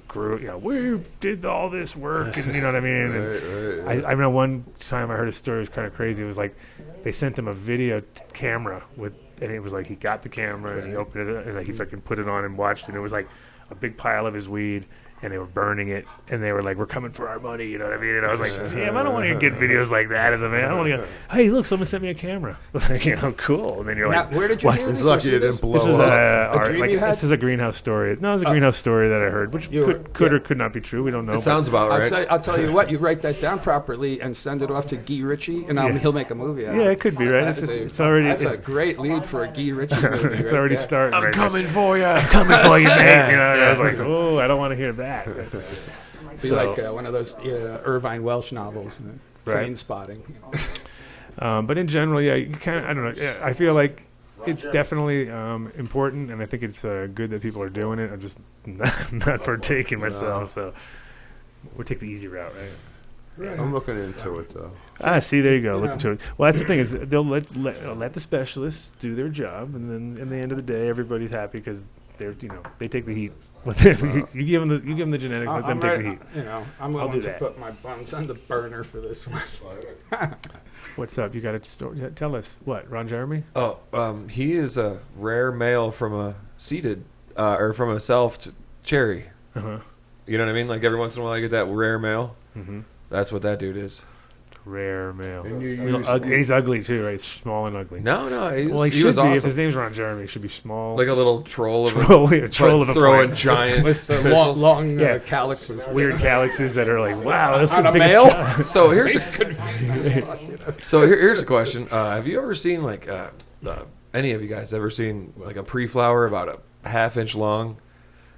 we did all this work, and you know what I mean. And I remember one time I heard a story. It was kind of crazy. It was like they sent him a video camera and it was like he got the camera and he opened it and like, he fucking put it on and watched it. And it was like a big pile of his weed. And they were burning it, and they were like, "We're coming for our money," you know what I mean? And I was like, "Damn, I don't want to get videos like that of the man. I don't want to go, hey, look, someone sent me a camera. Like, you know, cool." And then you're Now, like, where did you what? hear It's this? lucky Or it see didn't blow This was up. dream you had? this is a greenhouse story. No, it was a greenhouse story that I heard, which could or could not be true. We don't know. It sounds about right. I'll tell you what. You write that down properly and send it off to Guy Ritchie, and he'll make a movie out of it. Yeah, it could be right. It's already. That's a great lead for a Guy Ritchie movie. It's right already there. starting. I'm right coming for you. now. Coming for you, mate. You know, and I was like, oh, I don't want to hear that. Be like one of those Irvine Welsh novels, Train Spotting. You know. But in general, yeah, you can't. I don't know. Yeah, I feel like it's definitely important, and I think it's good that people are doing it. I'm just not partaking myself, so we'll take the easy route, right? I'm looking into it though. See, there you go. Look into it. Well, that's the thing is they'll let the specialists do their job, and then in the end of the day, everybody's happy because they take the heat. you give them the genetics, let them take the heat. You know, I'm I'll willing do to that. put my buns on the burner for this one. What's up? You got a story? Tell us what, Ron Jeremy? Oh, he is a rare male from a seeded or from a selfed cherry. Uh-huh. You know what I mean? Like every once in a while, I get that rare male. Mm-hmm. That's what that dude is. Rare male. And you Little use- ugly. He's ugly too, right? He's small and ugly. No, Well, he he should was be. If awesome. his name's Ron Jeremy, he should be small. Like a little troll of a troll of a throwing plant. giant With the pistols. long Yeah. calyxes. Weird calyxes that are like, wow, that's On the a biggest male? calyx. So here's He's confused as fuck. You know? So here's a question: have you ever seen like any of you guys ever seen like a pre-flower about a half-inch long?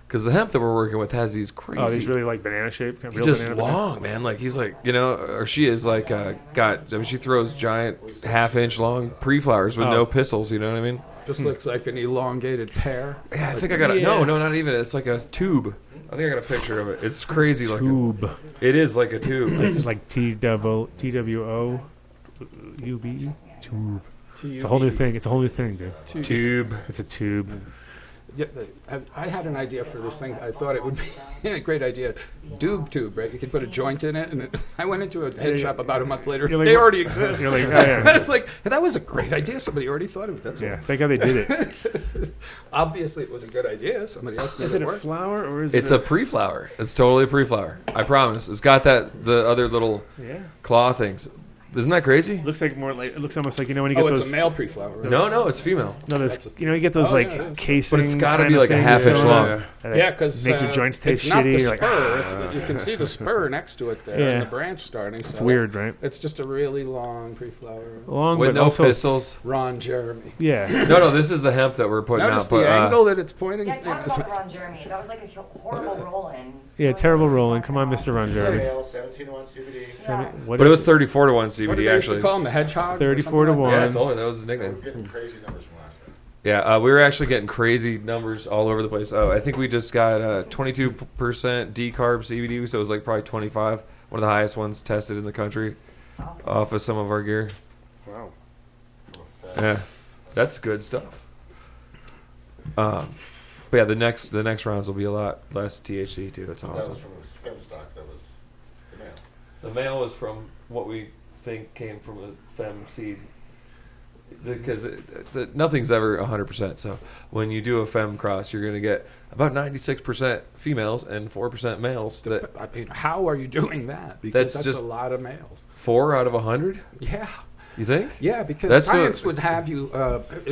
Because the hemp that we're working with has these crazy. Oh, these really like banana shaped. Kind of He's real just banana long, man. Like he's like or she is like she throws giant half-inch long pre-flowers with Oh. no pistils. You know what I mean? Just looks like an elongated pear. Yeah, I think I got a no, not even. It's like a tube. I think I got a picture of it. It's crazy looking. Tube. It is like a tube. It's like TWOUB. Tube. It's a whole new thing. It's a whole new thing, dude. Tube. It's a tube. Yeah, I had an idea for this thing. I thought it would be a great idea. Doob tube, right? You could put a joint in it. And I went into a head shop about a month later. You're like, They what? already exist. You're like, oh, yeah. And it's like, that was a great idea. Somebody already thought of it. That's Yeah, thank God they did it. Obviously, it was a good idea. Somebody else made Is it it a work. flower or is It's it a pre-flower. It's totally a pre-flower. I promise. It's got the other little yeah? claw things. Isn't that crazy? It looks like more like it looks almost like when you get Oh, it's those. a male pre-flower. Right? No, it's female. No, there's That's a- you get those Oh, yeah, it is. casing. But it's gotta kind be of like a things half-inch going long. on that Yeah, because make your joints taste it's not shitty. the You're like, spur. You can see the spur next to it there, Yeah. and the branch starting. it's so weird, right? It's just a really long pre-flower. Long, With but no also pistils. Ron Jeremy. yeah. No, this is the hemp that we're putting Notice out. the But angle that it's pointing. Yeah, talk about Ron Jeremy. That was like a horrible roll-in. Yeah, terrible rolling. Come on, Mr. Ron Jeremy. Male, 17-1 CBD. Yeah. What it is was 34 to 1 What did CBD they used to actually. call him? The hedgehog? or 34 to something like Yeah, I one. told him that was his We're nickname. getting crazy numbers from last time. Yeah, we were actually getting crazy numbers all over the place. Oh, I think we just got 22% decarb CBD, so it was like probably 25. One of the highest ones tested in the country off of some of our gear. Wow. Yeah, that's good stuff. But yeah, the next rounds will be a lot less THC too. It's That awesome. was from his film stock. That was the male. The male was from what we think came from a fem seed. Because nothing's ever 100%. So when you do a fem cross, you're going to get about 96% females and 4% males. That I mean, how are you doing that? Because That's that's just- a lot of males. 4 out of 100. Yeah. You think? Yeah, because That's science a- would have you.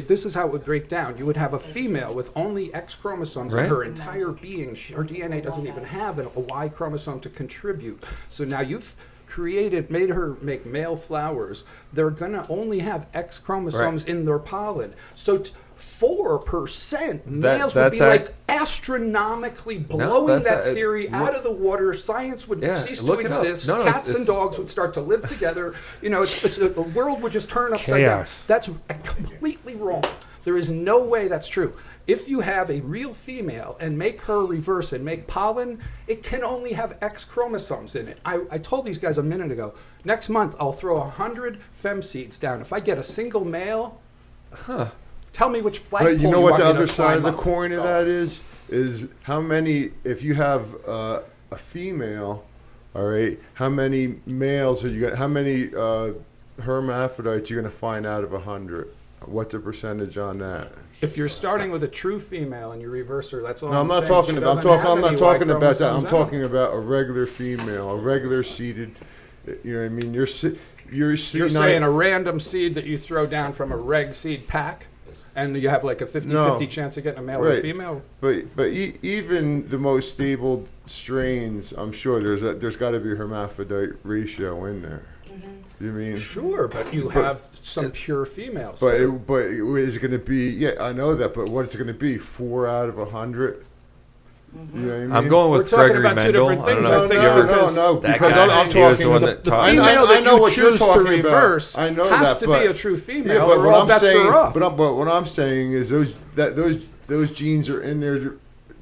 This is how it would break down. You would have a female with only X chromosomes Right. in her entire being. Her DNA doesn't even have a Y chromosome to contribute. So now you've made her make male flowers. They're gonna only have X chromosomes in their pollen. So 4% males would that's be ac- like astronomically blowing that's that a- theory out of the water. Science would Yeah, cease to look it up. exist. No, Cats and it's- dogs would start to live together. The world would just turn upside Chaos. down. That's completely wrong. There is no way that's true. If you have a real female and make her reverse and make pollen, it can only have X chromosomes in it. I told these guys a minute ago, next month I'll throw 100 fem seeds down. If I get a single male, tell me which flagpole But you know what want the me to other side of the climb up. coin of that is how many, if you have a female, all right, how many males are you going to, how many hermaphrodites you're going to find out of 100? What's the percentage on that? If you're starting with a true female and you reverse her, that's all No, I'm not saying. talking She about. doesn't have I'm not any talking Y about that. I'm chromosomes in her. talking about a regular female, a regular seeded. You know what I mean? You're You're saying a random seed that you throw down from a reg seed pack, and you have like a 50-50 chance of getting a male or a Right. female? But even the most stable strains, I'm sure there's got to be a hermaphrodite ratio in there. You mean? Sure, but you But- have some pure females. But too. is it going to be? Yeah, I know that. But what it's going to be? 4 out of 100. You know what I mean? I'm going We're with talking Gregory about two Mendel. different I don't things. know I if think you ever. no. That Because guy, I'm he was the talking. one that the taught. female that know you what you're choose to talking reverse about. I know has that, to but be a true female, yeah, but or what all I'm bets saying, are off. but what I'm saying is those genes are in there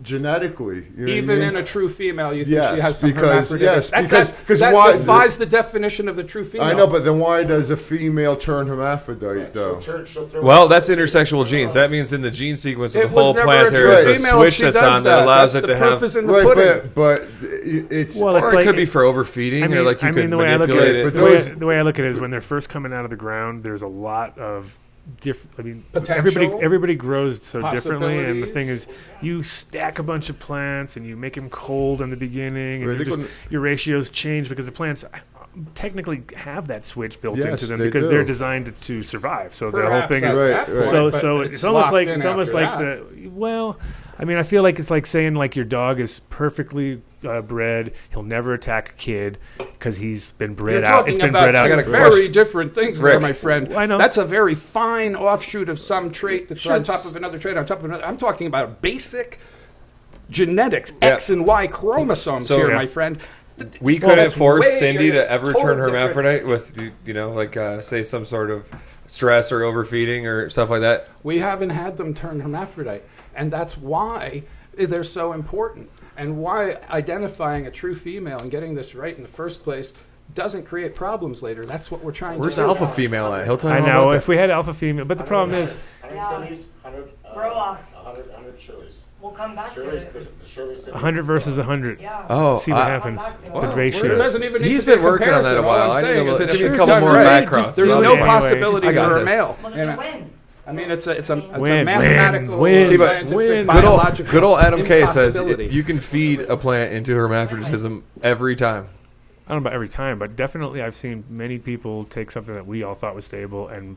genetically. You know Even what I mean? in a true female, you think Yes, she has some because- hermaphroditism. yes, because that why- defies the definition of the true female. I know, but then why does a female turn hermaphrodite though? She'll throw Well, that's intersexual genes. That means in the gene sequence of It the was whole never plant a there true is a female if switch she that's does on that allows That's it the to proof have. is in the Right, pudding. but it's Well, it's Or it like could be for overfeeding, I mean, or like you could the way I look at manipulate it, it. But the way I look at it is when they're first coming out of the ground, there's a lot of different. I mean, Potential. everybody grows so differently, and the thing is, Possibilities. you stack a bunch of plants and you make them cold in the beginning, and Right, you're they're just, your ratios change because the plants technically have that switch built Yes, into them they because do. they're designed to survive. So the whole Perhaps thing at is Right, that right. point, so but so it's almost locked like in it's almost after like that. the well, I mean, I feel like it's like saying like your dog is perfectly bred. He'll never attack a kid because he's been bred You're out. It's talking been bred about out. two very different things there, Rick. my friend. I know. That's a very fine offshoot of some trait that's Sure. on top of another trait on top of another. I'm talking about basic genetics, Yeah. X and Y chromosomes So- here, Yeah. my friend. We Well, couldn't that's force way Cindy to ever totally turn different. hermaphrodite with, like say some sort of stress or overfeeding or stuff like that. We haven't had them turn hermaphrodite, and that's why they're so important, and why identifying a true female and getting this right in the first place doesn't create problems later. That's what we're trying Where's to do. alpha female at? He'll tell you I all know about if we had alpha female, but the problem is 100 Yeah. Cindy's, 100, Grow off. 100 Shirley's. We'll come back to Shirley's, it. the Shirley Cindy. 100 versus 100. Yeah. Oh, See what I- happens. Come back to it. The Well, It ratios. doesn't even need He's to be been working on that a comparison. while. All I I'm need to saying is look- that give if me a it's couple done more right, backgrounds. there's Okay, no anyway, possibility I got for a this. male. Well, You then know? you win. I mean, it's a Win, mathematical, win, See, but scientific, win. biological Good old Adam K says impossibility. you can feed a plant into hermaphroditism every time. I don't know about every time, but definitely I've seen many people take something that we all thought was stable and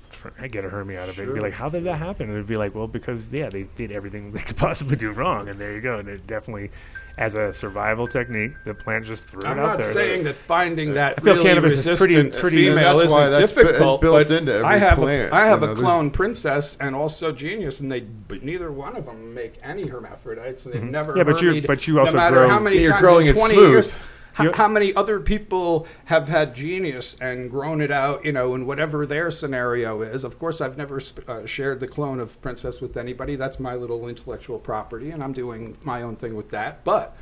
get a hermie out of it. And be like, how did that happen? And it'd be like, well, because, they did everything they could possibly do wrong. And there you go. And it definitely, as a survival technique, the plant just threw it out I'm there. not saying that finding that I feel really cannabis is resistant pretty- female That's why isn't that's difficult, built but into every I have plant, I have you a know, there's- clone princess and also genius, and but neither one of them make any hermaphrodites, and they've never Yeah, but you hermied, also no matter grow- how many You're times growing in it 20 smooth. years. You're- How many other people have had genius and grown it out, in whatever their scenario is? Of course, I've never shared the clone of Princess with anybody. That's my little intellectual property, and I'm doing my own thing with that. But,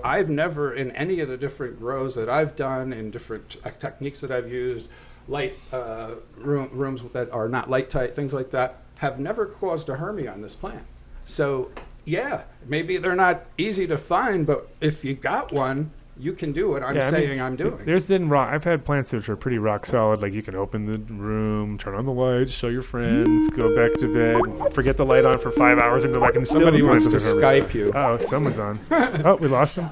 I've never, in any of the different grows that I've done, in different techniques that I've used, light rooms that are not light tight, things like that, have never caused a hermia on this plant. So, yeah, maybe they're not easy to find, but if you got one, you can do what I'm saying I'm doing. There's been I've had plants which are pretty rock solid. Like you can open the room, turn on the lights, show your friends, go back to bed, forget the light on for 5 hours, and go back and Somebody still wants to doesn't hurt. Skype you. Oh, someone's on. Oh, we lost him.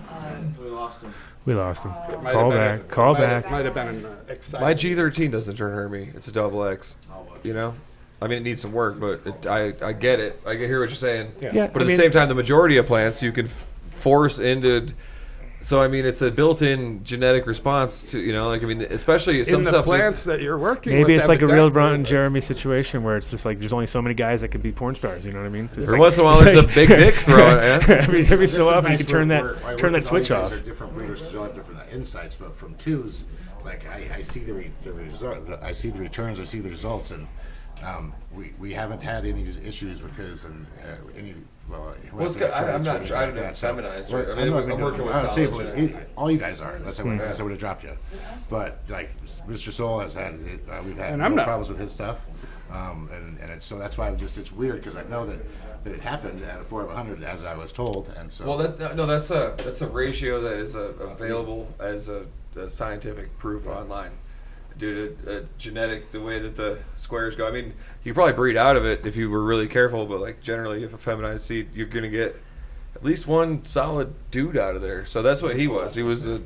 We lost him. Call back. Might have been an exciting. My G13 doesn't turn hermy. It's a double X. I mean, it needs some work, but I get it. I hear what you're saying. Yeah, But at the same time, the majority of plants you can force into. So I mean, it's a built-in genetic response to especially some in the stuff. plants that you're working with. Maybe it's like a real evidently- Ron Jeremy situation where it's just like there's only so many guys that can be porn stars. You know what I mean? It's Every like- once in a while, there's a big dick throwing. every This so is often you nice can turn where that I work turn that with all you switch guys off. are different breeders because you all have different insights, but from twos, like I see the result, I see the returns, I see the results, and we haven't had any issues with his and any. Well, it's good. I'm not trying to feminize. Right? I mean, I'm working with solid. all you guys are. Unless I would have dropped you. But like Mr. Soul has had, we've had And no I'm not. problems with his stuff, and it's, so that's why it's weird because I know that it happened at a 4 of 100 as I was told, and so. Well, that's a ratio that is available as a scientific proof online. Due to genetic, the way that the squares go. I mean, you could probably breed out of it if you were really careful, but like generally, if a feminized seed, you're gonna get at least one solid dude out of there. So that's what he was. He was a.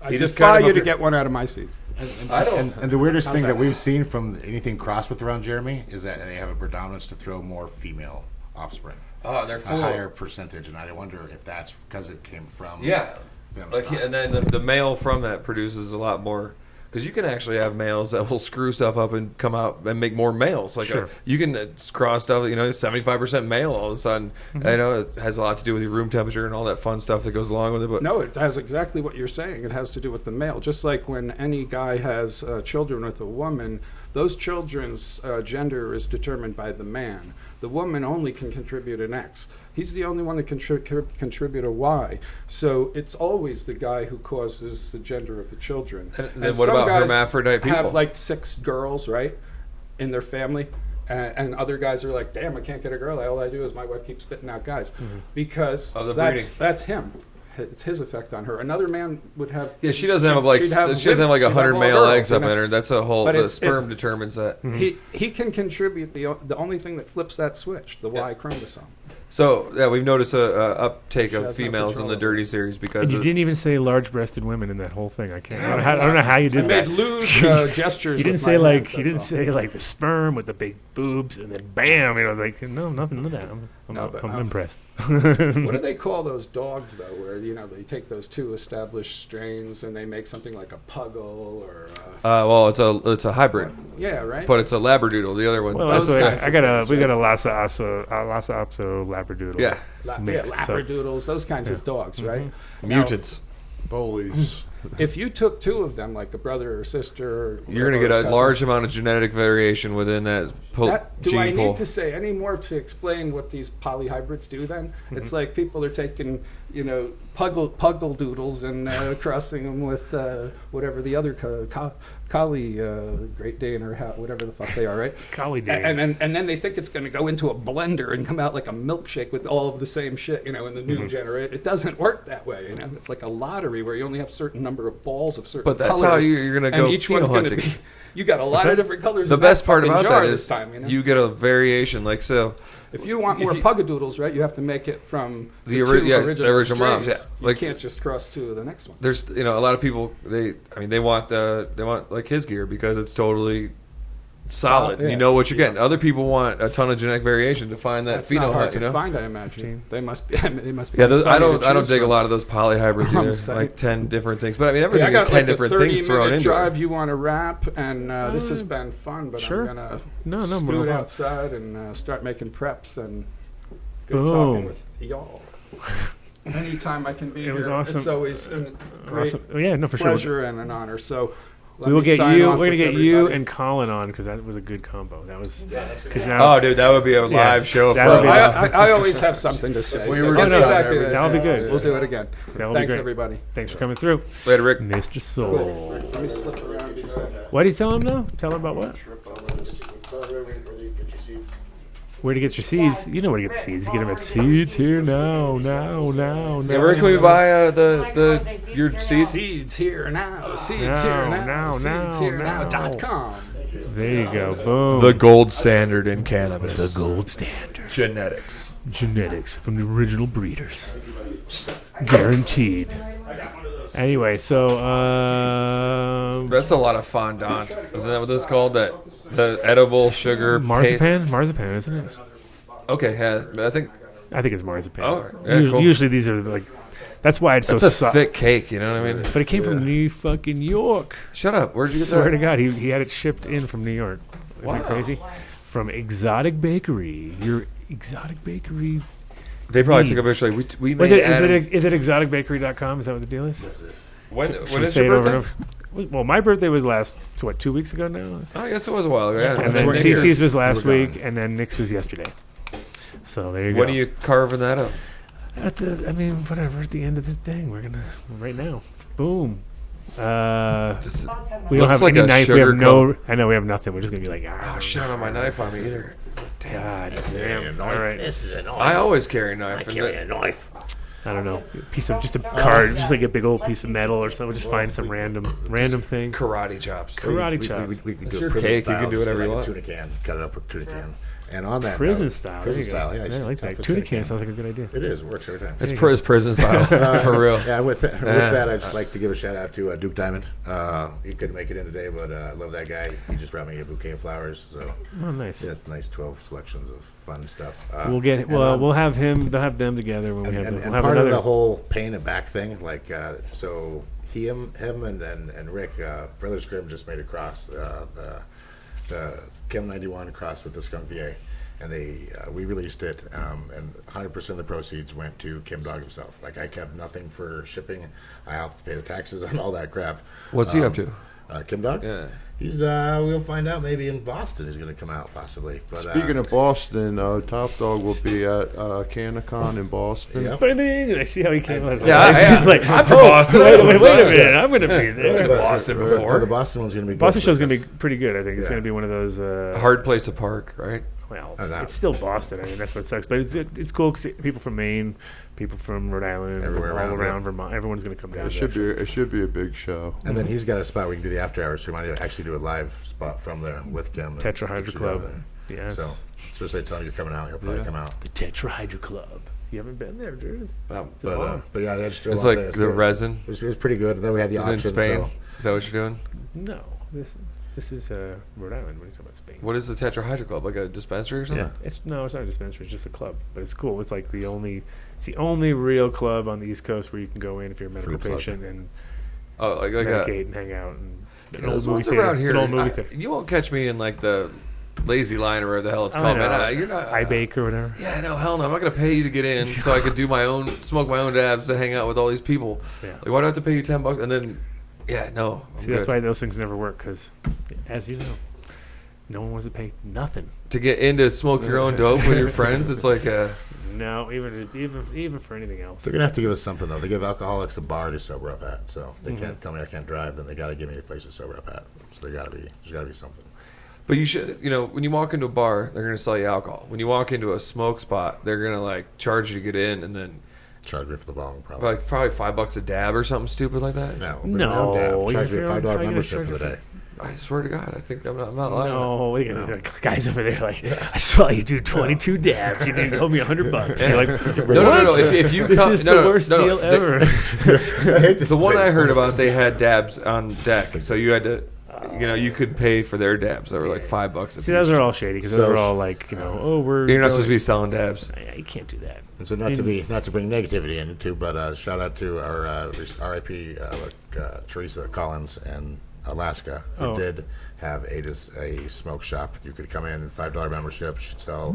I He just defy kind of you to up- get one out of my seeds. I don't. And the weirdest thing that? that we've seen from anything crossed with around Jeremy is that they have a predominance to throw more female offspring, Oh, they're a full. higher percentage, and I wonder if that's because it came from Yeah. them Like, stock. and then the male from that produces a lot more. Because you can actually have males that will screw stuff up and come out and make more males. Like Sure. you can cross stuff, 75% male all of a sudden. I know it has a lot to do with your room temperature and all that fun stuff that goes along with it. But No, it has exactly what you're saying. It has to do with the male. Just like when any guy has children with a woman, those children's gender is determined by the man. The woman only can contribute an X. He's the only one that can contribute a Y. So it's always the guy who causes the gender of the children. And then what some about guys hermaphrodite people? have like 6 girls, right, in their family. And other guys are like, damn, I can't get a girl. All I do is my wife keeps spitting out guys. Because Of the that's, breeding. that's him. It's his effect on her. Another man would have. Yeah, she doesn't have like she'd have she doesn't have like she'd 100 all male girls, eggs up you know? in her. That's a whole. But The it's- sperm it's- determines that. He can contribute the only thing that flips that switch, the Y chromosome. So yeah, we've noticed a uptake She of has no females in control the over Dirty it. series because And you of, didn't even say large-breasted women in that whole thing. I can't. I don't know how you I did made that. lewd gestures. You didn't with say my like hands, you that's didn't all. say like the sperm with the big boobs and then bam, like no, nothing of that. No, but, I'm impressed. What do they call those dogs though? Where they take those 2 established strains and they make something like a puggle or well, it's a hybrid, yeah, right. but it's a labradoodle. The other one, Well, Those that's what kinds I of got a things, we got right? a Lhasa Apso Labradoodle. yeah, mix, so- Labradoodles, those kinds of dogs, right? mutants. Bullies. If you took 2 of them, like a brother or sister, or You're going to get a cousin, large amount of genetic variation within that Do I gene pool. need to say any more to explain what these polyhybrids do then? It's like people are taking, puggle doodles and crossing them with whatever the other collie, Great Dane or whatever the fuck they are, right? Collie Dane. And then they think it's going to go into a blender and come out like a milkshake with all of the same shit, in the new generation. It doesn't work that way, It's like a lottery where you only have a certain number of balls of certain But that's colors, how you're going to and go each one's pheno going to hunting. be You got a lot of different colors. The in best that part fucking about jar that this is time, you know? you get a variation. Like so, If you want more Pugadoodles, right, you have to make it from The the, ori- two yeah, the original original moms, strains. yeah. You Like- can't just cross two of the next one. there's a lot of people they want like his gear because it's totally solid. Yeah. You know what you're getting. Other people want a ton of genetic variation to find that That's not pheno hard hunt. to You know. find, I imagine. They must be. They must be. Yeah, like I plenty to don't choose dig a from. lot of those polyhybrids I'm either. saying. Like 10 different things, but I mean Yeah, everything I got is 10 like different a things thrown 30-minute into drive it. you want to wrap, and this has been fun. But sure. I'm gonna No scoot problem. outside and start making preps and good Boom. talking with y'all. Anytime I can be It was here, awesome. it's always a great Awesome. Oh, yeah, no, for sure. pleasure and an honor. So let We will me get sign you. off We're gonna with get you everybody. and Colin on because that was a good combo. That was because now. Oh, dude, that would be a Yeah, live show. that For would be I always have something to say. we so were get gonna- me Oh, no, back to this. that'll be good. We'll do it again. That'll be Thanks, great. everybody. Thanks for coming through, Later, Rick. Mr. Soul. Let me slip around just a second. What do you tell him now? Tell him about what? Where to get your seeds? You know where to get the seeds. You get them at Seeds Here Now. Yeah, where can we buy your seeds? Seeds here now. Seeds Now, here now. now, Seeds here now. now.com. There you go. Boom. The gold standard in cannabis. The gold standard. Genetics. Genetics from the original breeders. Guaranteed. Anyway, so That's a lot of fondant. Isn't that what that's called? The edible sugar marzipan, marzipan, isn't it? paste? Okay, yeah, I think I think it's marzipan. Oh, yeah, cool. Usually these are like. That's why it's that's so a soft. thick cake. You know what I mean? But it came from New fucking York. Shut up. Where'd you get Swear that? to God, he had it shipped in from New York. Isn't that crazy? From Exotic Bakery. Your Exotic Bakery. They probably took a Needs. picture. Like, we Was made it? Adam. Is it exoticbakery.com? Is that what the deal is? When Should we is say your it over birthday? and over? Well, my birthday was 2 weeks ago now. Oh, I guess it was a while ago. Yeah. And then That's CC's was you last were week, gone. and then Nick's was yesterday. So there you go. When are you carving that up? Whatever. At the end of the thing, we're gonna right now. Boom. Just, About 10 We don't Looks have like any a knife. We sugar have no. I know we have nothing. We're just gonna be like, oh, shit on my knife on me either. God Yeah, damn. knife. All right. This is a knife. I always carry a knife. I and carry that- a knife. I don't know. Piece of just a card, just like a big old piece of metal or something. Just find some random thing. Karate chops. Karate chops. We could It's do your a prison cake, you style. can do just whatever get you like want. a tuna can, cut it up with tuna can. And on that Prison note, style. Prison There you go. style, yeah. I like Time that. for Tuna can sounds like a good idea. It is. It works every time. It's prison style for real. Yeah, with that, I'd just like to give a shout out to Duke Diamond. He couldn't make it in today, but I love that guy. He just brought me a bouquet of flowers. So Oh, nice. yeah, it's nice 12 selections of fun stuff. We'll get. and, Well, we'll have him. They'll have them together when we have. and We'll have part another. of the whole pain and back thing, like so him and Rick, Brothers Grimm just made a cross, the Chem 91 cross with the Skunk VA, and we released it, and 100% of the proceeds went to Kim Dog himself. Like I kept nothing for shipping. I have to pay the taxes and all that crap. What's he up to? Kim Dog? Yeah. He's we'll find out. Maybe in Boston he's going to come out possibly. But Speaking of Boston, Top Dog will be at CannaCon in Boston. Yep. Spinning. I see how he came out. Yeah, He's like, I'm from oh, Boston. Wait a I know minute. I'm going to be there. but- Boston but before. the Boston one's going to be good. Boston show's going to because- be pretty good. I think it's Yeah. going to be one of those. Hard place to park, right? Well, Oh, no. it's still Boston. I mean, that's what sucks. But it's cool because people from Maine, people from Rhode Island, Everywhere all around, around yeah. Vermont, everyone's going to come down. It should be a big show. And then he's got a spot where we can do the after hours, so we might actually do a live spot from there with Kim. and Tetrahydra get you Club. down there. Yes. So, especially tell him you're coming out, he'll probably come out. The Tetrahydra Club. You haven't been there, dude. It's But bomb. yeah, I just still It's want to like say the it was- resin. It was pretty good. Then we had the Is it in auction. Spain? So Is that what you're doing? No, this is Rhode Island. What are you talking about, Spain? What is the Tetrahydra Club? Like a dispensary or something? Yeah. It's not a dispensary. It's just a club, but it's cool. It's like the only real club on the East Coast where you can go in if you're a medical Free plug. patient and Oh, like medicate and hang out. And it's an old those movie ones theater. around It's here. an old movie theater. You won't catch me in like the lazy line or whatever the hell it's I called, know. man. You're not. I bake or whatever. Yeah, no, hell no. I'm not gonna pay you to get in so I could do my own, smoke my own dabs to hang out with all these people. Yeah. Like, why do I have to pay you $10? And then, yeah, no. I'm See, that's good. why those things never work because, as you know, no one wants to pay nothing. To get into smoke your own dope with your friends, it's like No, even for anything else. they're gonna have to give us something though. They give alcoholics a bar to sober up at, so if they can't tell me I can't drive, then they got to give me a place to sober up at. So there's got to be something. But you should, when you walk into a bar, they're going to sell you alcohol. When you walk into a smoke spot, they're going to like charge you to get in, and then Charge me for the bong, probably. probably $5 a dab or something stupid like that. No, No, Charge me a you're- $5 how you gonna membership charge for the it day. I swear to God, I think I'm not lying. No, we got guys over there like, I saw you do 22 dabs. You didn't owe me $100. Yeah. You're like, No. If you this come, is no, the no, worst no, no, deal they- ever. I hate this The one I place. heard about, they had dabs on deck, so you had to, you could pay for their dabs. They were like $5 a piece. See, those are all shady because those So are all like, we're. You're not supposed to be selling dabs. You can't do that. And so not to bring negativity into, but shout out to our RIP Teresa Collins in Alaska, who did have a smoke shop. You could come in, $5 membership. She'd sell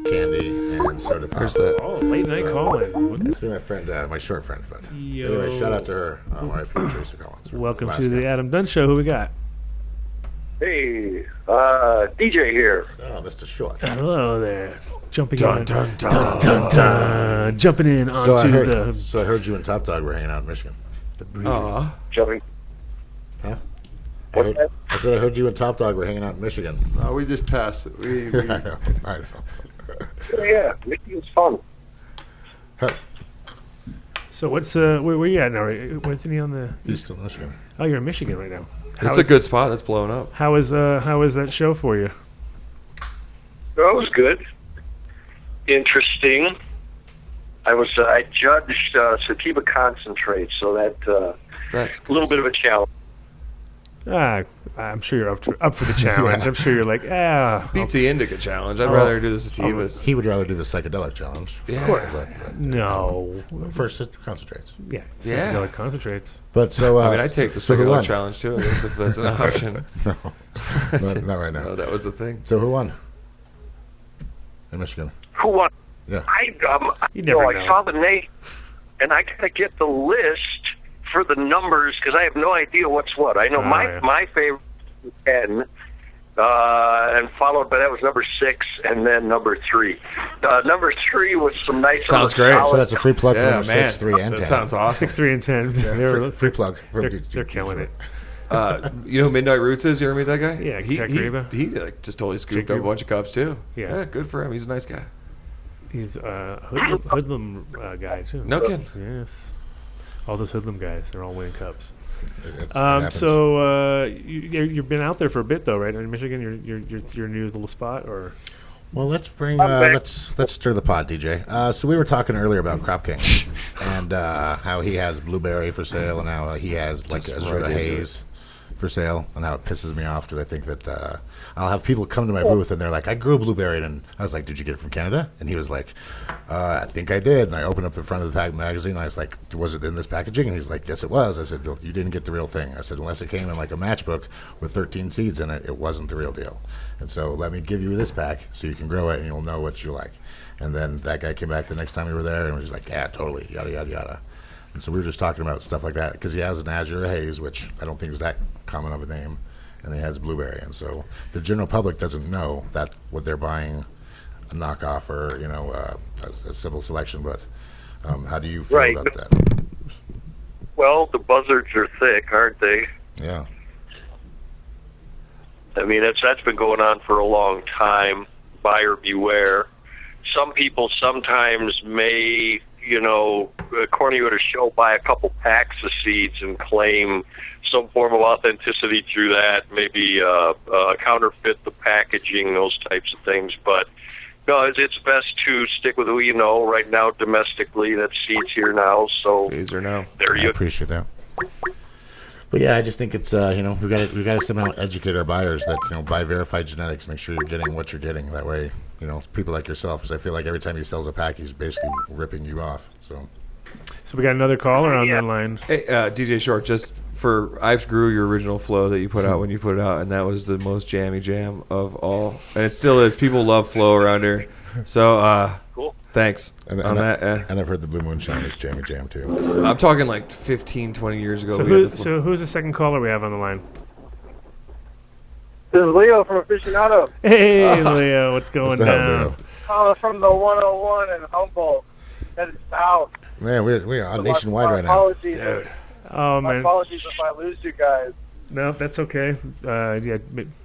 candy and soda pop. Where's that? Oh, late night calling. It's been my friend, my short friend. But Yo. anyway, shout out to her, RIP Teresa Collins. from Welcome Alaska. to the Adam Dunn Show. Who we got? Hey, DJ here. Oh, Mr. Short. Hello there. Jumping Dun, in. dun, dun. Dun, dun, dun. Jumping in So onto I heard you and Top Dog were hanging out in Michigan. the breeze. Aw. Jumping. Huh? What's that? I said I heard you and Top Dog were hanging out in Michigan. No, we just passed it. I know. Yeah, Michigan's fun. So what's where you at now? Wasn't he on the? Eastern Michigan. Oh, you're in Michigan right now. It's a good spot that's blowing up. How is that show for you? That was good. Interesting. I judged sativa concentrate, so that That's a little bit of a challenge. I'm sure you're up for the challenge. Yeah. I'm sure you're like, beats the indica challenge. I'd rather do the sativas. He would rather do the psychedelic challenge. Yeah. Of course. But, No. first, it concentrates. Yeah. Yeah. Psychedelic concentrates. But so I mean, I take the so who psychedelic won? challenge too, I guess, if that's an option. Not right now. No, that was the thing. So who won? In Michigan. Who won? Yeah. You never I know. saw the name, and I gotta get the list for the numbers because I have no idea what's what. I know yeah. my favorite was 10, and followed by that was number 6, and then number 3. Number 3 was some nice. Sounds great. So that's a free plug for Yeah, number man. 6, 3, and 10. That sounds awesome. 6, 3, and 10. Free plug. They're killing it. You know who Midnight Roots is? You ever meet that guy? Yeah, he Jack he, Reba. he like just totally scooped Jack up a Reba. bunch of cups too. Yeah. Good for him. He's a nice guy. He's hoodlum guy too. No kidding. Yes. All those hoodlum guys, they're all winning cups. It happens. So you've been out there for a bit though, right? In Michigan, your new little spot, or Well, let's bring let's stir the pot, DJ. So we were talking earlier about Crop King and how he has blueberry for sale, and how he has like Just Azura right into Haze for sale, and how it pisses me off because I think that I'll have people come to my booth and they're like, "I grew a blueberry," and I was like, "Did you get it from Canada?" And he was like, "I think I did." And I opened up the front of the magazine, and I was like, "Was it in this packaging?" And he's like, "Yes, it was." I said, "Well, you didn't get the real thing." I said, "Unless it came in like a matchbook with 13 seeds in it, it wasn't the real deal." And so let me give you this pack so you can grow it and you'll know what you like. And then that guy came back the next time we were there and was like, "Yeah, totally, yada yada yada." And so we were just talking about stuff like that because he has an Azure Haze, which I don't think is that common of a name, and he has blueberry. And so the general public doesn't know that what they're buying a knockoff or a simple selection. But how do you feel Right. about that? Well, the buzzards are thick, aren't they? Yeah, I mean, that's been going on for a long time. Buyer beware. Some people sometimes may, according to a show, buy a couple packs of seeds and claim some form of authenticity through that, maybe counterfeit the packaging, those types of things. But no, it's best to stick with who you know. Right now, domestically, that seed's here now. So These are now. there I you appreciate that. But yeah, I just think it's we got to somehow educate our buyers that buy verified genetics. Make sure you're getting what you're getting. That way, people like yourself, because I feel like every time he sells a pack, he's basically ripping you off. So so we got another caller on Yeah. the line. Hey, DJ Short, I grew your original flow that you put out when you put it out, and that was the most jammy jam of all. And it still is. People love flow around here. So, Cool. thanks and on that. and I've heard the Blue Moonshine is jammy jam too. I'm talking like 15, 20 years ago. So we had the flow. who's the second caller we have on the line? This is Leo from Aficionado. Hey, Leo, what's going What's up, down? Leo? From the 101 in Humboldt, headed south. Man, we are So nationwide my right now. apologies, Dude. Oh My man, apologies if I lose you guys. no, that's okay.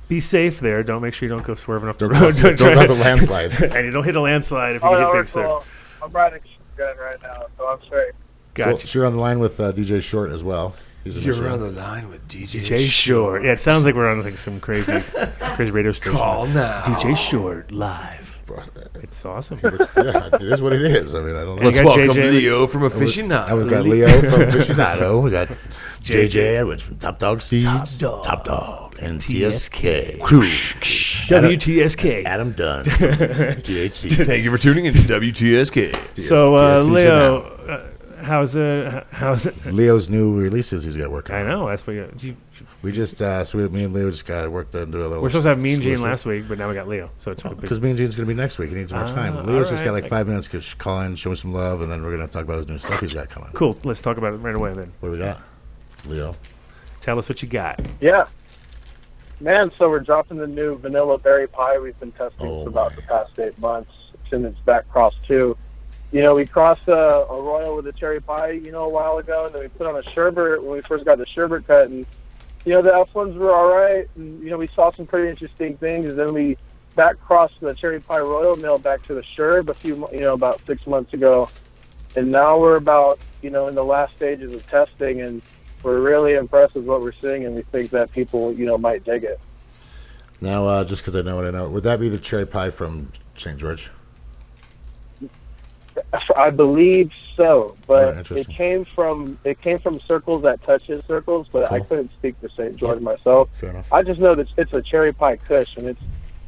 Be safe there. Don't make sure you don't go swerving off the Don't road. go off the landslide. And you don't hit a landslide if you Oh, get no, big we're sir. cool. I'm riding a gun right now, so I'm straight. Gotcha. Well, so you're on the line with DJ Short as well. You're on the line with DJ DJ Short. Yeah, it sounds like we're on like some crazy radio station. Call now. DJ Short live. It's awesome. Yeah, it is what it is. I mean, I don't know. And Let's you got welcome JJ. Leo from Aficionado. And we've got Leo from Aficionado. We got JJ Edwards from Top Dog Seeds. Top Dog. And TSK. WTSK. Adam Dunn. THC. Thank you for tuning in to WTSK. So, TSC Leo, how's it? Leo's new releases he's got working I on. know. That's what We just, me and Leo just got worked on do a little. we're supposed to have Mean Gene last week, but now we got Leo. So it's a big. Because me and Gene's going to be next week. He needs more time. Ah, Leo's just got alright. like 5 minutes to call in, show him some love, and then we're going to talk about his new stuff he's got coming. Cool. Let's talk about it right away then. What do we got, Leo? Tell us what you got. Yeah. Man, so we're dropping the new vanilla berry pie we've been testing Oh, for about my. the past 8 months. It's in its back cross, too. You know, we crossed a royal with a cherry pie, a while ago, and then we put on a sherbet when we first got the sherbet cut. And, the F ones were all right. And, we saw some pretty interesting things. And then we back crossed the cherry pie royal mill back to the sherb about 6 months ago. And now we're about, in the last stages of testing, and we're really impressed with what we're seeing, and we think that people, might dig it. Now, just because I know what I know, would that be the cherry pie from St. George? I believe so, but interesting. it came from circles that touches circles, but I Cool. couldn't speak for St. George myself. Fair enough. I just know that it's a cherry pie kush, and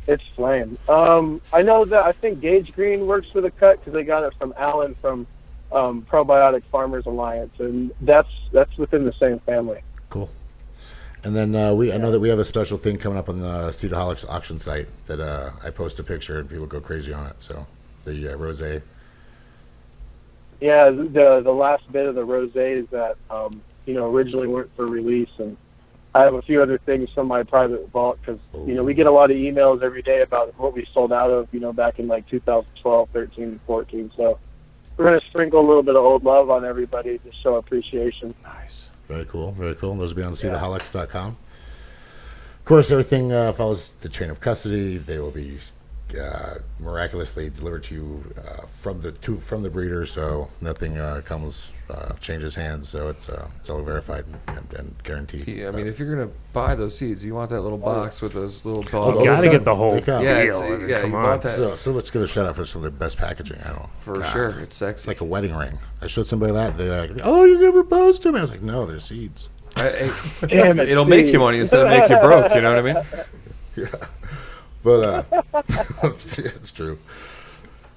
it's flame. I know that I think Gage Green works for the cut because they got it from Alan from Probiotic Farmers Alliance, and that's within the same family. Cool. And then I know that we have a special thing coming up on the Seedaholics auction site that I post a picture and people go crazy on it. So the rosé. Yeah, the last bit of the rosés that originally weren't for release, and I have a few other things from my private vault because we get a lot of emails every day about what we sold out of back in like 2012, 13, 14. So we're gonna sprinkle a little bit of old love on everybody to show appreciation. Nice. Very cool. Very cool. Those will be on seedaholics.com. Of course, everything follows the chain of custody. They will be miraculously delivered to you from the breeder, so nothing changes hands. So it's all verified and guaranteed. Yeah, I mean, if you're gonna buy those seeds, you want that little box with those little Oh, bottles. those Gotta come- get the whole they come. deal. Yeah, I mean, you come on. bought that So let's give a shout out for some of the best packaging. I don't know. for God. sure. It's It's sexy. like a wedding ring. I showed somebody that. They're like, "Oh, you're gonna propose to me?" I was like, "No, they're seeds." Damn it, It'll make you money instead of make you broke. You know what I mean? Yeah, but it's true.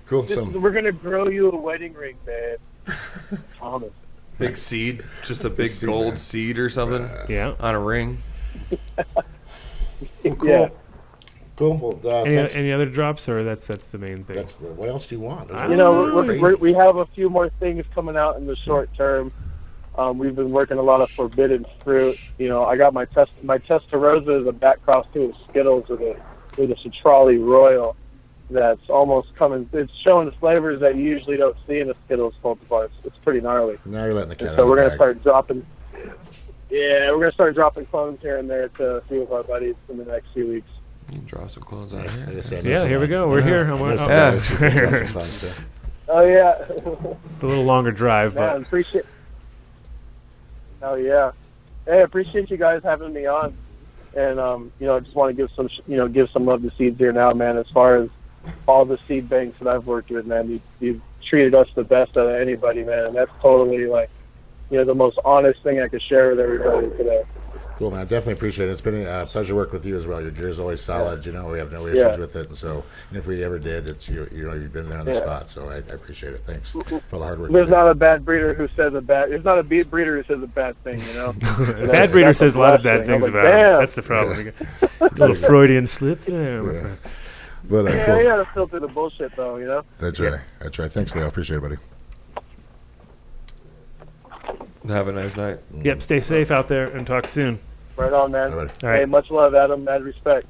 Cool. We're gonna grow you a wedding ring, man. Promise. Big seed, just a big seed, gold man. seed or something Yeah. on a ring. Yeah. Cool. Well, thanks. Any other drops, or that's the main thing? What else do you want? Those I are don't know, crazy. we have a few more things coming out in the short term. We've been working a lot of forbidden fruit. I got my Testarossa is a back cross to a Skittles with a Citrali Royal. That's almost coming. It's showing flavors that you usually don't see in a Skittles cultivar. It's pretty gnarly. Now you're letting the cat out So of we're the gonna bag. start dropping. Yeah, we're gonna start dropping clones here and there to a few of our buddies in the next few weeks. You can drop some clones out I here. just say I know Yeah, here we somebody. go. We're I know- here. I know I'm- somebody Yeah. else who can drop some songs, too. Oh yeah. It's a little longer drive, Man, but appreciate. Oh yeah, hey, appreciate you guys having me on, and I just want to give some love to Seeds Here Now, man. As far as all the seed banks that I've worked with, man, you've treated us the best out of anybody, man, and that's totally the most honest thing I could share with everybody today. Cool, man. Definitely appreciate it. It's been a pleasure working with you as well. Your gear's always solid. We have no issues Yeah. with it. And so, and if we ever did, it's you've been there on the Yeah. spot. So I appreciate it. Thanks for the hard work. There's you do. not a bad breeder who says a bad. There's not a breeder who says a bad thing, bad breeder That's says a lot of bad blessing. I'm things like, about him. damn. That's the problem. A little Freudian slip there. Yeah. But Yeah, cool. you gotta filter the bullshit, though. That's right. That's right. Thanks, Leo. Appreciate it, buddy. Have a nice night. Yep. Stay safe out there, and talk soon. Right on, man. Bye, buddy. All Hey, right. much love, Adam. Mad respect.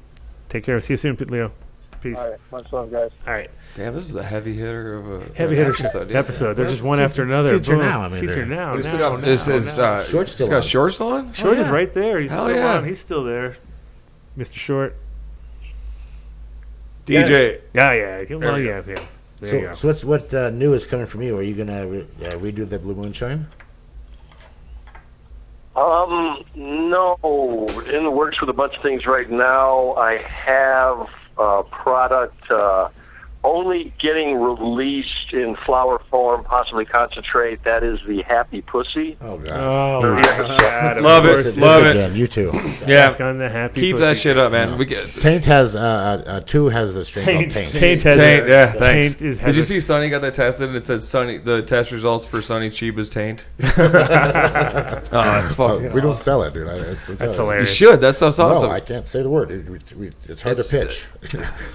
Take care. See you soon, Leo. Peace. All right, much love, guys. All right. Damn, this is a heavy hitter of a Heavy hitter episode. episode. They're just one after another. Seats are Boom. now. I mean, Seats they're- are now. But it's now, still got- now, this is now. Short's still it's got on. shorts on. Short is yeah. right there. He's Hell still yeah. on. He's still there. Mr. Short. DJ. Yeah. Well, There we yeah. There you go. So what new is coming from you? Are you gonna redo the Blue Moonshine? No, in the works with a bunch of things right now. I have a product only getting released in flower form, possibly concentrate. That is the Happy Pussy. Oh god. Oh, my God. Love Of it. course This Love it. again, you too. Yeah. Back on the happy Keep pussy that shit train. up, man. We get Taint has 2 has the strain called Taint. Taint has Taint, a, yeah, thanks. Taint is Did you see Sonny got that tested and it said Sonny the test results for Sonny Chiba's taint? Oh, that's fucking We don't sell it, dude. It's That's You hilarious. should. That stuff's awesome. No, I can't say the word. It's hard to pitch.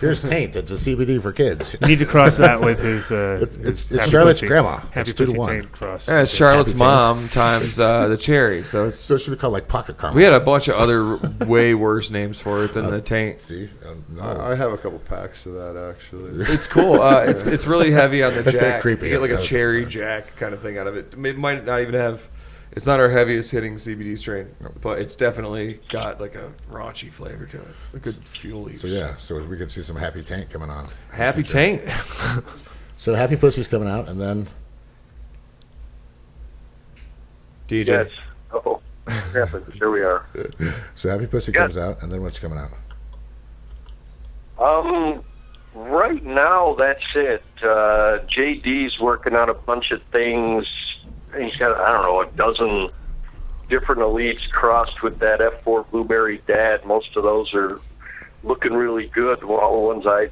Here's Taint. It's a CBD for kids. You need to cross that with his. It's Happy Charlotte's Pussy. grandma. Happy It's 2 to Pussy 1. Taint cross. Yeah, it's Charlotte's Happy Taint. mom times the cherry. So it's So it should be called like pocket caramel. we had a bunch of other way worse names for it than the taint. See, no. I have a couple packs of that actually. It's cool. It's really heavy on the That's kinda jack. creepy. You get like a Yeah. cherry jack kind of thing out of it. It might not even have. It's not our heaviest hitting CBD strain, but it's definitely got like a raunchy flavor to it. A good fuel-y. So yeah, so we could see some Happy Taint coming on. Happy taint. So Happy Pussy's coming out, and then DJ. Yes. Oh, here we are. so Happy Pussy Yeah. comes out, and then what's coming out? Right now, that's it. JD's working on a bunch of things. He's got, I don't know, a dozen different elites crossed with that F4 Blueberry Dad. Most of those are looking really good. All the ones I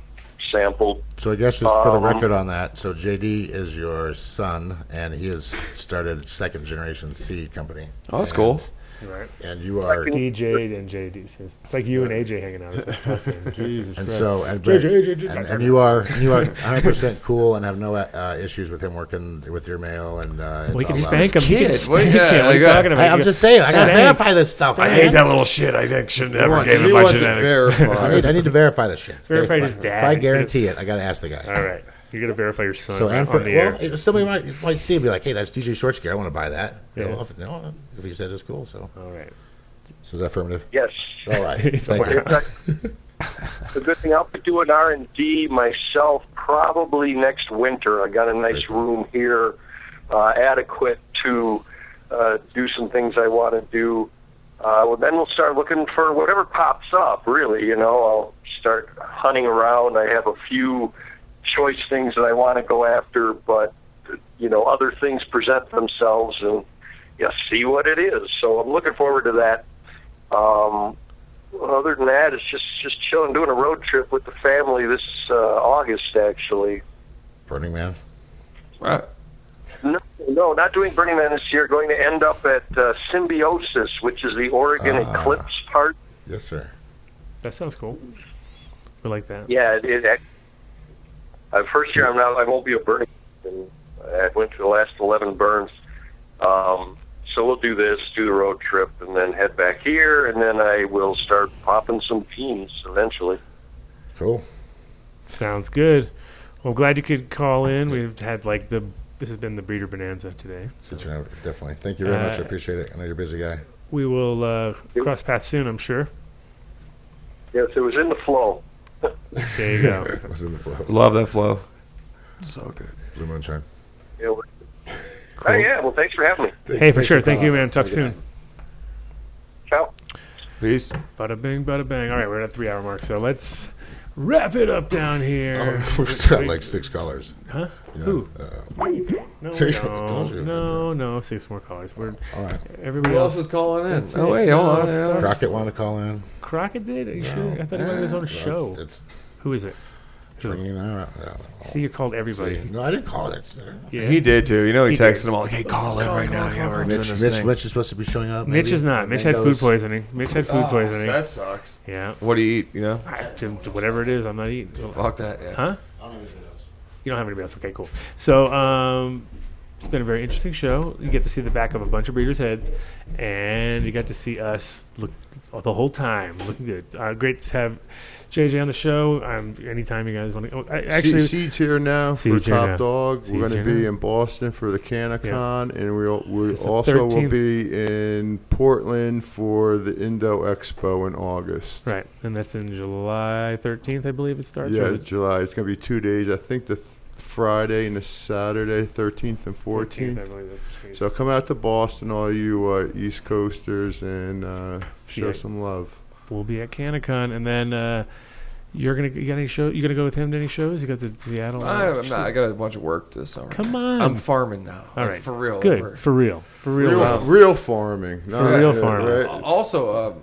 sampled. So I guess just for the record on that, so JD is your son, and he has started second generation seed company. Oh, that's cool. Right. And you are, DJ and JD. It's like you and AJ hanging out. It's like fucking Jesus and Christ. so and, and you are 100% cool and have no issues with him working with your mail and. We can it's all spank him. You can kid. spank Well, yeah, him. What are you yeah. talking about? I'm just saying, I gotta Spank. verify this stuff. I hate that little shit. I should never gave He him my wants it genetics. verified. I need to verify this shit. Verified his dad. If I guarantee it, I gotta ask the guy. All right. You're going to verify your son So and for, on the air. well, somebody might see and be like, "Hey, that's DJ Short Scare. I want to buy that." Yeah. If he says it's cool, so All right. is that affirmative? Yes. All right. He's Thank like, you. The good thing, I'll be doing R&D myself probably next winter. I got a nice room here, adequate to do some things I want to do. Well, then we'll start looking for whatever pops up, really. You know, I'll start hunting around. I have a few choice things that I want to go after, but, you know, other things present themselves and, yeah, see what it is. So I'm looking forward to that. Other than that, it's just chilling, doing a road trip with the family this August, actually. Burning Man. Right. No, not doing Burning Man this year. Going to end up at Symbiosis, which is the Oregon Eclipse Park. Yes, sir. That sounds cool. We like that. Yeah, first year I won't be a burning. And I went to the last 11 burns. So we'll do the road trip, and then head back here, and then I will start popping some teams eventually. Cool. Sounds good. Well, glad you could call in. We've had this has been the Breeder Bonanza today. So Definitely. Thank you very much. I appreciate it. I know you're a busy guy. we will cross paths soon, I'm sure. Yes, it was in the flow. There you go. It was in the flow. Love that flow. So good. Blue Moonshine. Yeah, Oh, yeah, well, thanks for having me. Hey, for sure. Thank you, man. Talk soon. Ciao. Peace. Bada bing, bada bang. All right, we're at the 3-hour mark, so let's wrap it up down here. We've got like 6 callers. Huh? Yeah. Who? No, Six- told you. no, 6 more callers. We're All right. everybody Who else. else is calling in? That's Oh it. wait, hold No, on. stop. Crockett want to call in? Crockett did? Are you sure? I thought he might have his own show. It's Who is it? ringing out. See, you called everybody. No, I didn't call it. Yeah. He did too. You know, he He texted did. him all like, "Hey, call in right now. Yeah, we're doing Mitch, this Mitch, thing." Mitch is supposed to be showing up. Mitch maybe? is not. Mitch had food Mangoes. poisoning. Mitch had food poisoning. That sucks. Yeah. What do you eat? You know? Whatever it is, I'm not eating. Fuck that. Yeah. Huh? You don't have anybody else. Okay, cool. So, it's been a very interesting show. You get to see the back of a bunch of breeders' heads, and you got to see us look the whole time looking good. Great to have JJ on the show. Anytime you guys want to. Actually, Seed's here now for Seed's here Top now. Dog. Seed's We're going here to be now. in Boston for the Canacon, and we It's the also will 13th. be in Portland for the Indo Expo in August. right, and that's in July 13th, I believe it starts. or Yeah, is it- July. It's going to be 2 days. I think the Friday and a Saturday, 13th and 14th. I believe that's the case. So come out to Boston, all you East Coasters, and show Yeah. some love. We'll be at Canicon, and then you got any show? You gonna go with him to any shows? You got the Seattle? I'm not. I got a bunch of work this summer. Come on. I'm farming now. All Like, right. for real. Good. We're- For real. Real farming. For real farming. Right? Also,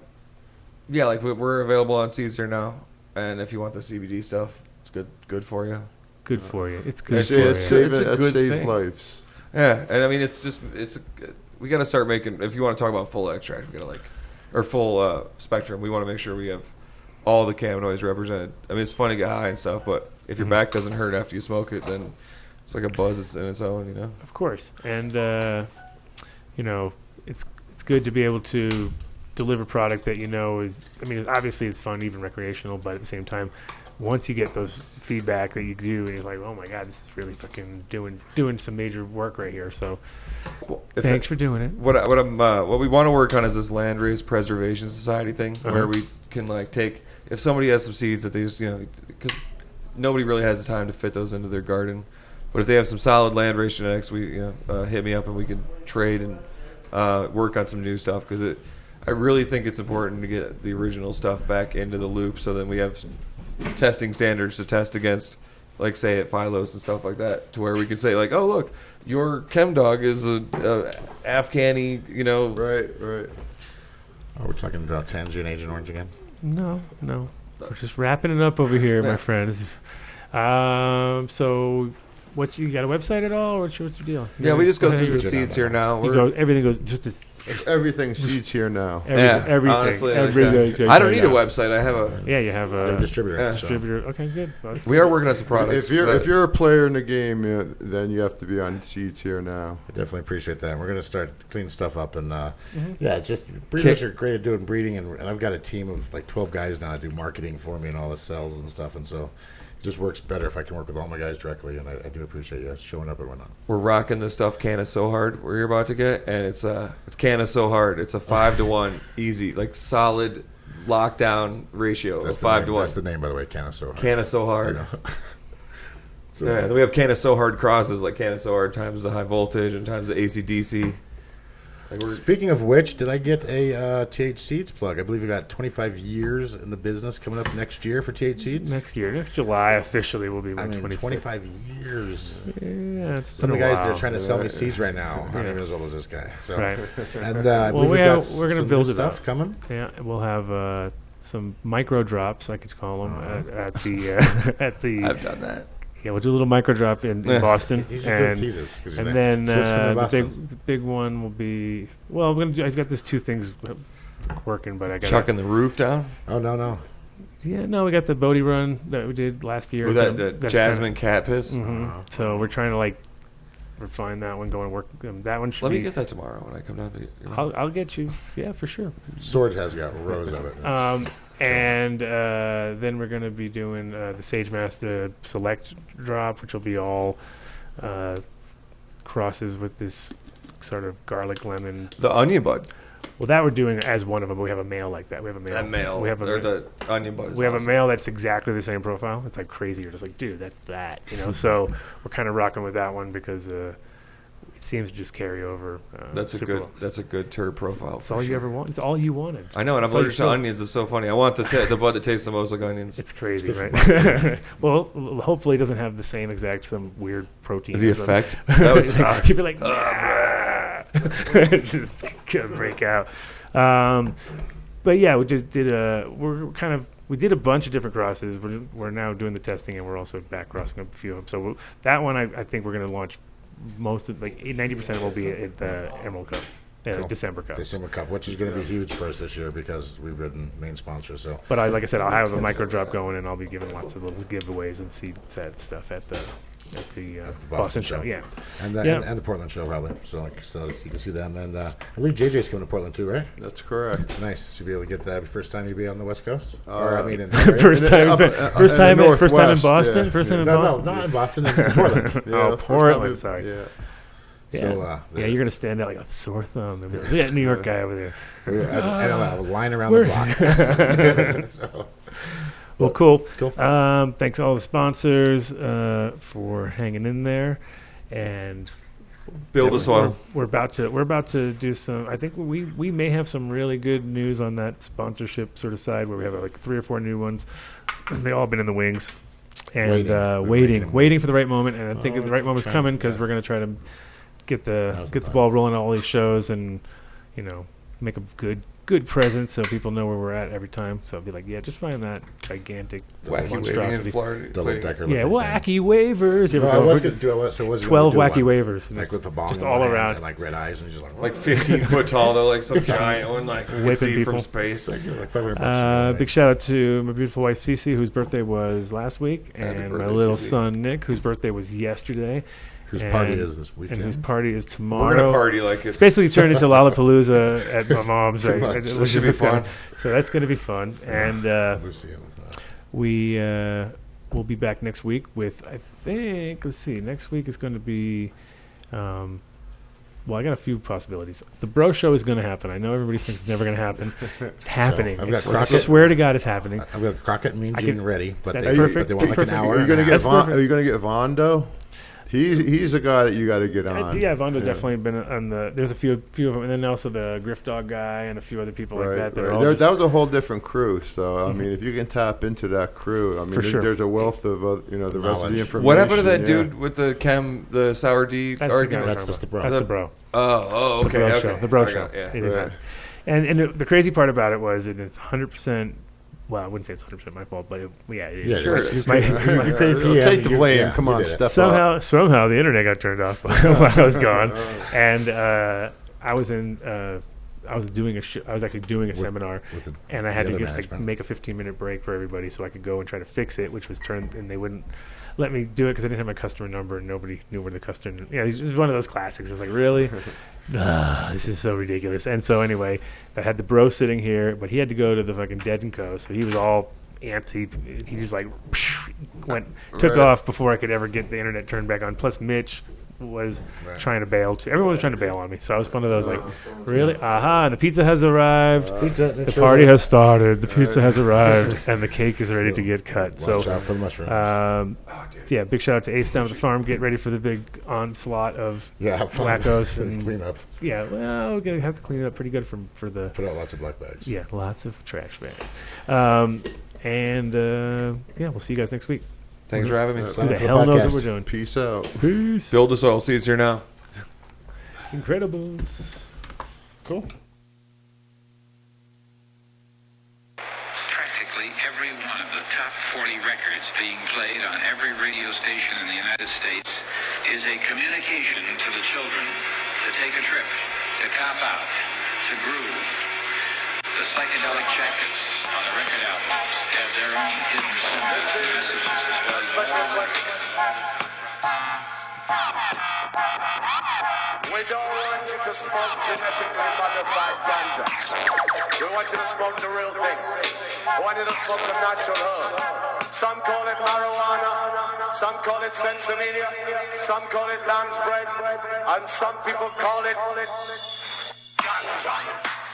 yeah, like we're available on seeds here now, and if you want the CBD stuff, it's good for you. Good for you. It's good It's, for you. it's, It's a that good saves thing. lives. Yeah, and I mean we got to start making. If you want to talk about full extract, we got to or full spectrum. We want to make sure we have all the cannabinoids represented. I mean, it's fun to get high and stuff, but if your back doesn't hurt after you smoke it, then it's like a buzz. It's in its own, you know. Of course, and it's good to be able to deliver product that is. I mean, obviously it's fun, even recreational, but at the same time, once you get those feedback that you do, and you're like, oh my god, this is really fucking doing some major work right here. So, thanks for doing it. What we want to work on is this land race preservation society thing, where we can take if somebody has some seeds that they just because nobody really has the time to fit those into their garden, but if they have some solid land race genetics, hit me up and we can trade and work on some new stuff because I really think it's important to get the original stuff back into the loop so then we have testing standards to test against, like say at Philos and stuff like that, to where we can say oh look, your chem dog is a Afghani, Right. Oh, we're talking about Tangerine Agent Orange again? No, we're just wrapping it up over here, my friends. So, you got a website at all, or what's your deal? We just go through the Switch it seeds on here now. now. Everything goes just this. Everything seeds here now. Everything. Honestly, Everything. I don't need a website. I have a. Yeah, you have They're a a distributor. so. distributor. Okay, good. Well, that's We are working on some products. If you're a player in the game, then you have to be on seeds here now. I definitely appreciate that. We're going to start cleaning stuff up. And, it's just breeders are great at doing breeding. And I've got a team of 12 guys now that do marketing for me and all the sales and stuff. And so it just works better if I can work with all my guys directly. And I do appreciate you showing up and whatnot. we're rocking this stuff Canna So Hard where you're about to get, and it's Canna So Hard. It's a 5-to-1 easy, solid lockdown ratio That's of the 5 to name, 1. That's the name, by the way, Canna So Hard. Canna So I Hard. know. So, Yeah, then we have Canna So Hard crosses, like Canna So Hard times the high voltage and times the AC/DC. Speaking of which, did I get a TH Seeds plug? I believe we got 25 years in the business coming up next year for TH Seeds. next year. Next July officially will be I mean, 25. 25 years. Yeah, it's Some of been the a guys that while. are trying to sell me seeds right now aren't even as old as this guy. So, Right. and I Well, believe we've got we're gonna some build new it stuff up. coming. Yeah, we'll have some micro drops, I could call them, at the at the. I've done that. Yeah, we'll do a little micro drop in Boston, He's just doing and teases. 'cause he's and there. then So what's coming to the Boston? big one will be. Well, I've got these two things working, but I got Chucking the roof down Oh, no. Yeah, no, we got the Bodie run that we did last year. with that That's jasmine cat piss. So we're trying to refine that one, going work. That one should Let be. me get that tomorrow when I come down to you. I'll get you. Yeah, for sure. Sword has got rows of it. And then we're going to be doing the Sage Master Select drop, which will be all crosses with this sort of garlic lemon. The onion bud. Well, that we're doing as one of them. But we have a male like that. We have a male. That male. We have a. or the onion bud. Is We have awesome. a male that's exactly the same profile. It's crazy. You're just like, dude, that's that. So we're kind of rocking with that one because it seems to just carry over. That's a super good. well. That's a good turd profile. It's all you ever want. It's all you wanted. I know, and I'm It's all you allergic to saw. onions. It's so funny. I want the bud that tastes the most like onions. It's crazy, right? Well, hopefully it doesn't have the same exact some weird protein. The or something. effect. That would suck. You'd be like, nah. Just gonna break out. But yeah, we just did we did a bunch of different crosses. We're now doing the testing, and we're also back crossing up a few of them. So that one, I think we're going to launch most of 90% will be at the Emerald Cup, Cool. December Cup. December Cup, which is going to be huge for us this year because we've been main sponsors. So, But like I said, I'll have a micro drop going, and I'll be giving lots of little giveaways and seed set stuff at the Boston show. Yeah. and the Portland show probably. So you can see them, and I believe JJ's coming to Portland too, right? That's correct. Nice. So you'll be able to get that first time you'll be on the West Coast, in First time in Boston. Northwest, yeah. First time in no, Boston. not in Boston, in Portland. Yeah, Oh, the first Portland, time sorry. Yeah. Yeah. So, Yeah, you're gonna stand out like a sore thumb. And be like, look at that New York guy over there. I don't know, a line around the block. So, Well, cool. Cool. Thanks to all the sponsors for hanging in there, and Build a soil. we're about to do some. I think we may have some really good news on that sponsorship sort of side where we have like 3 or 4 new ones. They all been in the wings, and waiting for the right moment. And I'm thinking the right moment's coming because we're going to try to get the ball rolling on all these shows, and make a good presence so people know where we're at every time. So I'll be like, yeah, just find that gigantic Wacky monstrosity. Double-decker. Yeah, wacky waivers. No, I was going to do it. So was 12 wacky waivers. Like with the bong just in all one hand around. and like red eyes and just like 15 foot tall though, like some giant one, like you can see people from space. like $500. Big shout out to my beautiful wife Cece, whose birthday was last week, and my birthday, little Cece. son Nick, whose birthday was yesterday. Whose party is this weekend? And whose party is We're tomorrow. gonna party like It's basically turned into Lollapalooza at my mom's. Pretty Right? much. It should be fun. So that's going to be fun. And Lucy and, we'll be back next week with, I think, let's see, next week is going to be, well, I got a few possibilities. The Bro Show is going to happen. I know everybody thinks it's never going to happen. It's happening. I've got I Crockett. swear to God, it's happening. I've got Crockett and Mean Gene ready, but that's they perfect. want That's like an perfect. hour. Are you going to and a get half. Are you going to get Vondo? He's a guy that you got to get on. Yeah, Vondo's definitely been on the. There's a few of them, and then also the Griff Dog guy and a few other people like that. They're all That was a whole different crew. So I mean, if you can tap into that crew, I mean, For sure. there's a wealth of the rest of the Knowledge. information. What happened to that yeah. dude with the sour D That's the argument? guy. That's just the bro. That's the Bro. Oh, The okay, Bro okay. Show. The Bro I Show. got it, It yeah. is Right. And the crazy part about it was it's 100%. Well, I wouldn't say it's 100% my fault, but it is. Yeah, Sure. it's- My Take the blame. yeah, Come you on, did it. step up. somehow the internet got turned off while I was gone, and I was in. I was doing I was actually doing a seminar, with the- and I had the to other just management. make a 15-minute break for everybody so I could go and try to fix it, which was turned, and they wouldn't let me do it because I didn't have my customer number and nobody knew where the customer. Yeah, it was one of those classics. It was like, really, this is so ridiculous. And so anyway, I had the Bro sitting here, but he had to go to the fucking Dead and Co. So he was all amped. He just like took Right. off before I could ever get the internet turned back on. Plus Mitch was trying to bail too. Everyone was trying to bail on me. So I was one of those like, really? Aha, and the pizza has arrived. The party has started. The pizza has arrived, and the cake is ready to get cut. Watch So, out for the mushrooms. yeah, big shout out to Ace down at the farm. Get ready for the big onslaught of yeah, have fun. wackos and Clean up. yeah. Well, we're gonna have to clean it up pretty good for the Put out lots of black bags. yeah, lots of trash bags. Yeah, we'll see you guys next week. Thanks for having me. Sign Who up the for hell knows what podcast. we're doing? Peace out. Peace. Build a soil seeds here now. Incredibles. Cool. Practically every one of the top 40 records being played on every radio station in the United States is a communication to the children to take a trip, to cop out, to groove. The psychedelic jackets on the record albums have their own hidden messages. We don't want you to smoke genetically modified ganja. We want you to smoke the real thing. We want you to smoke the natural herb. Some call it marijuana, some call it sensimedia, some call it lamb's bread, and some people call it ganja.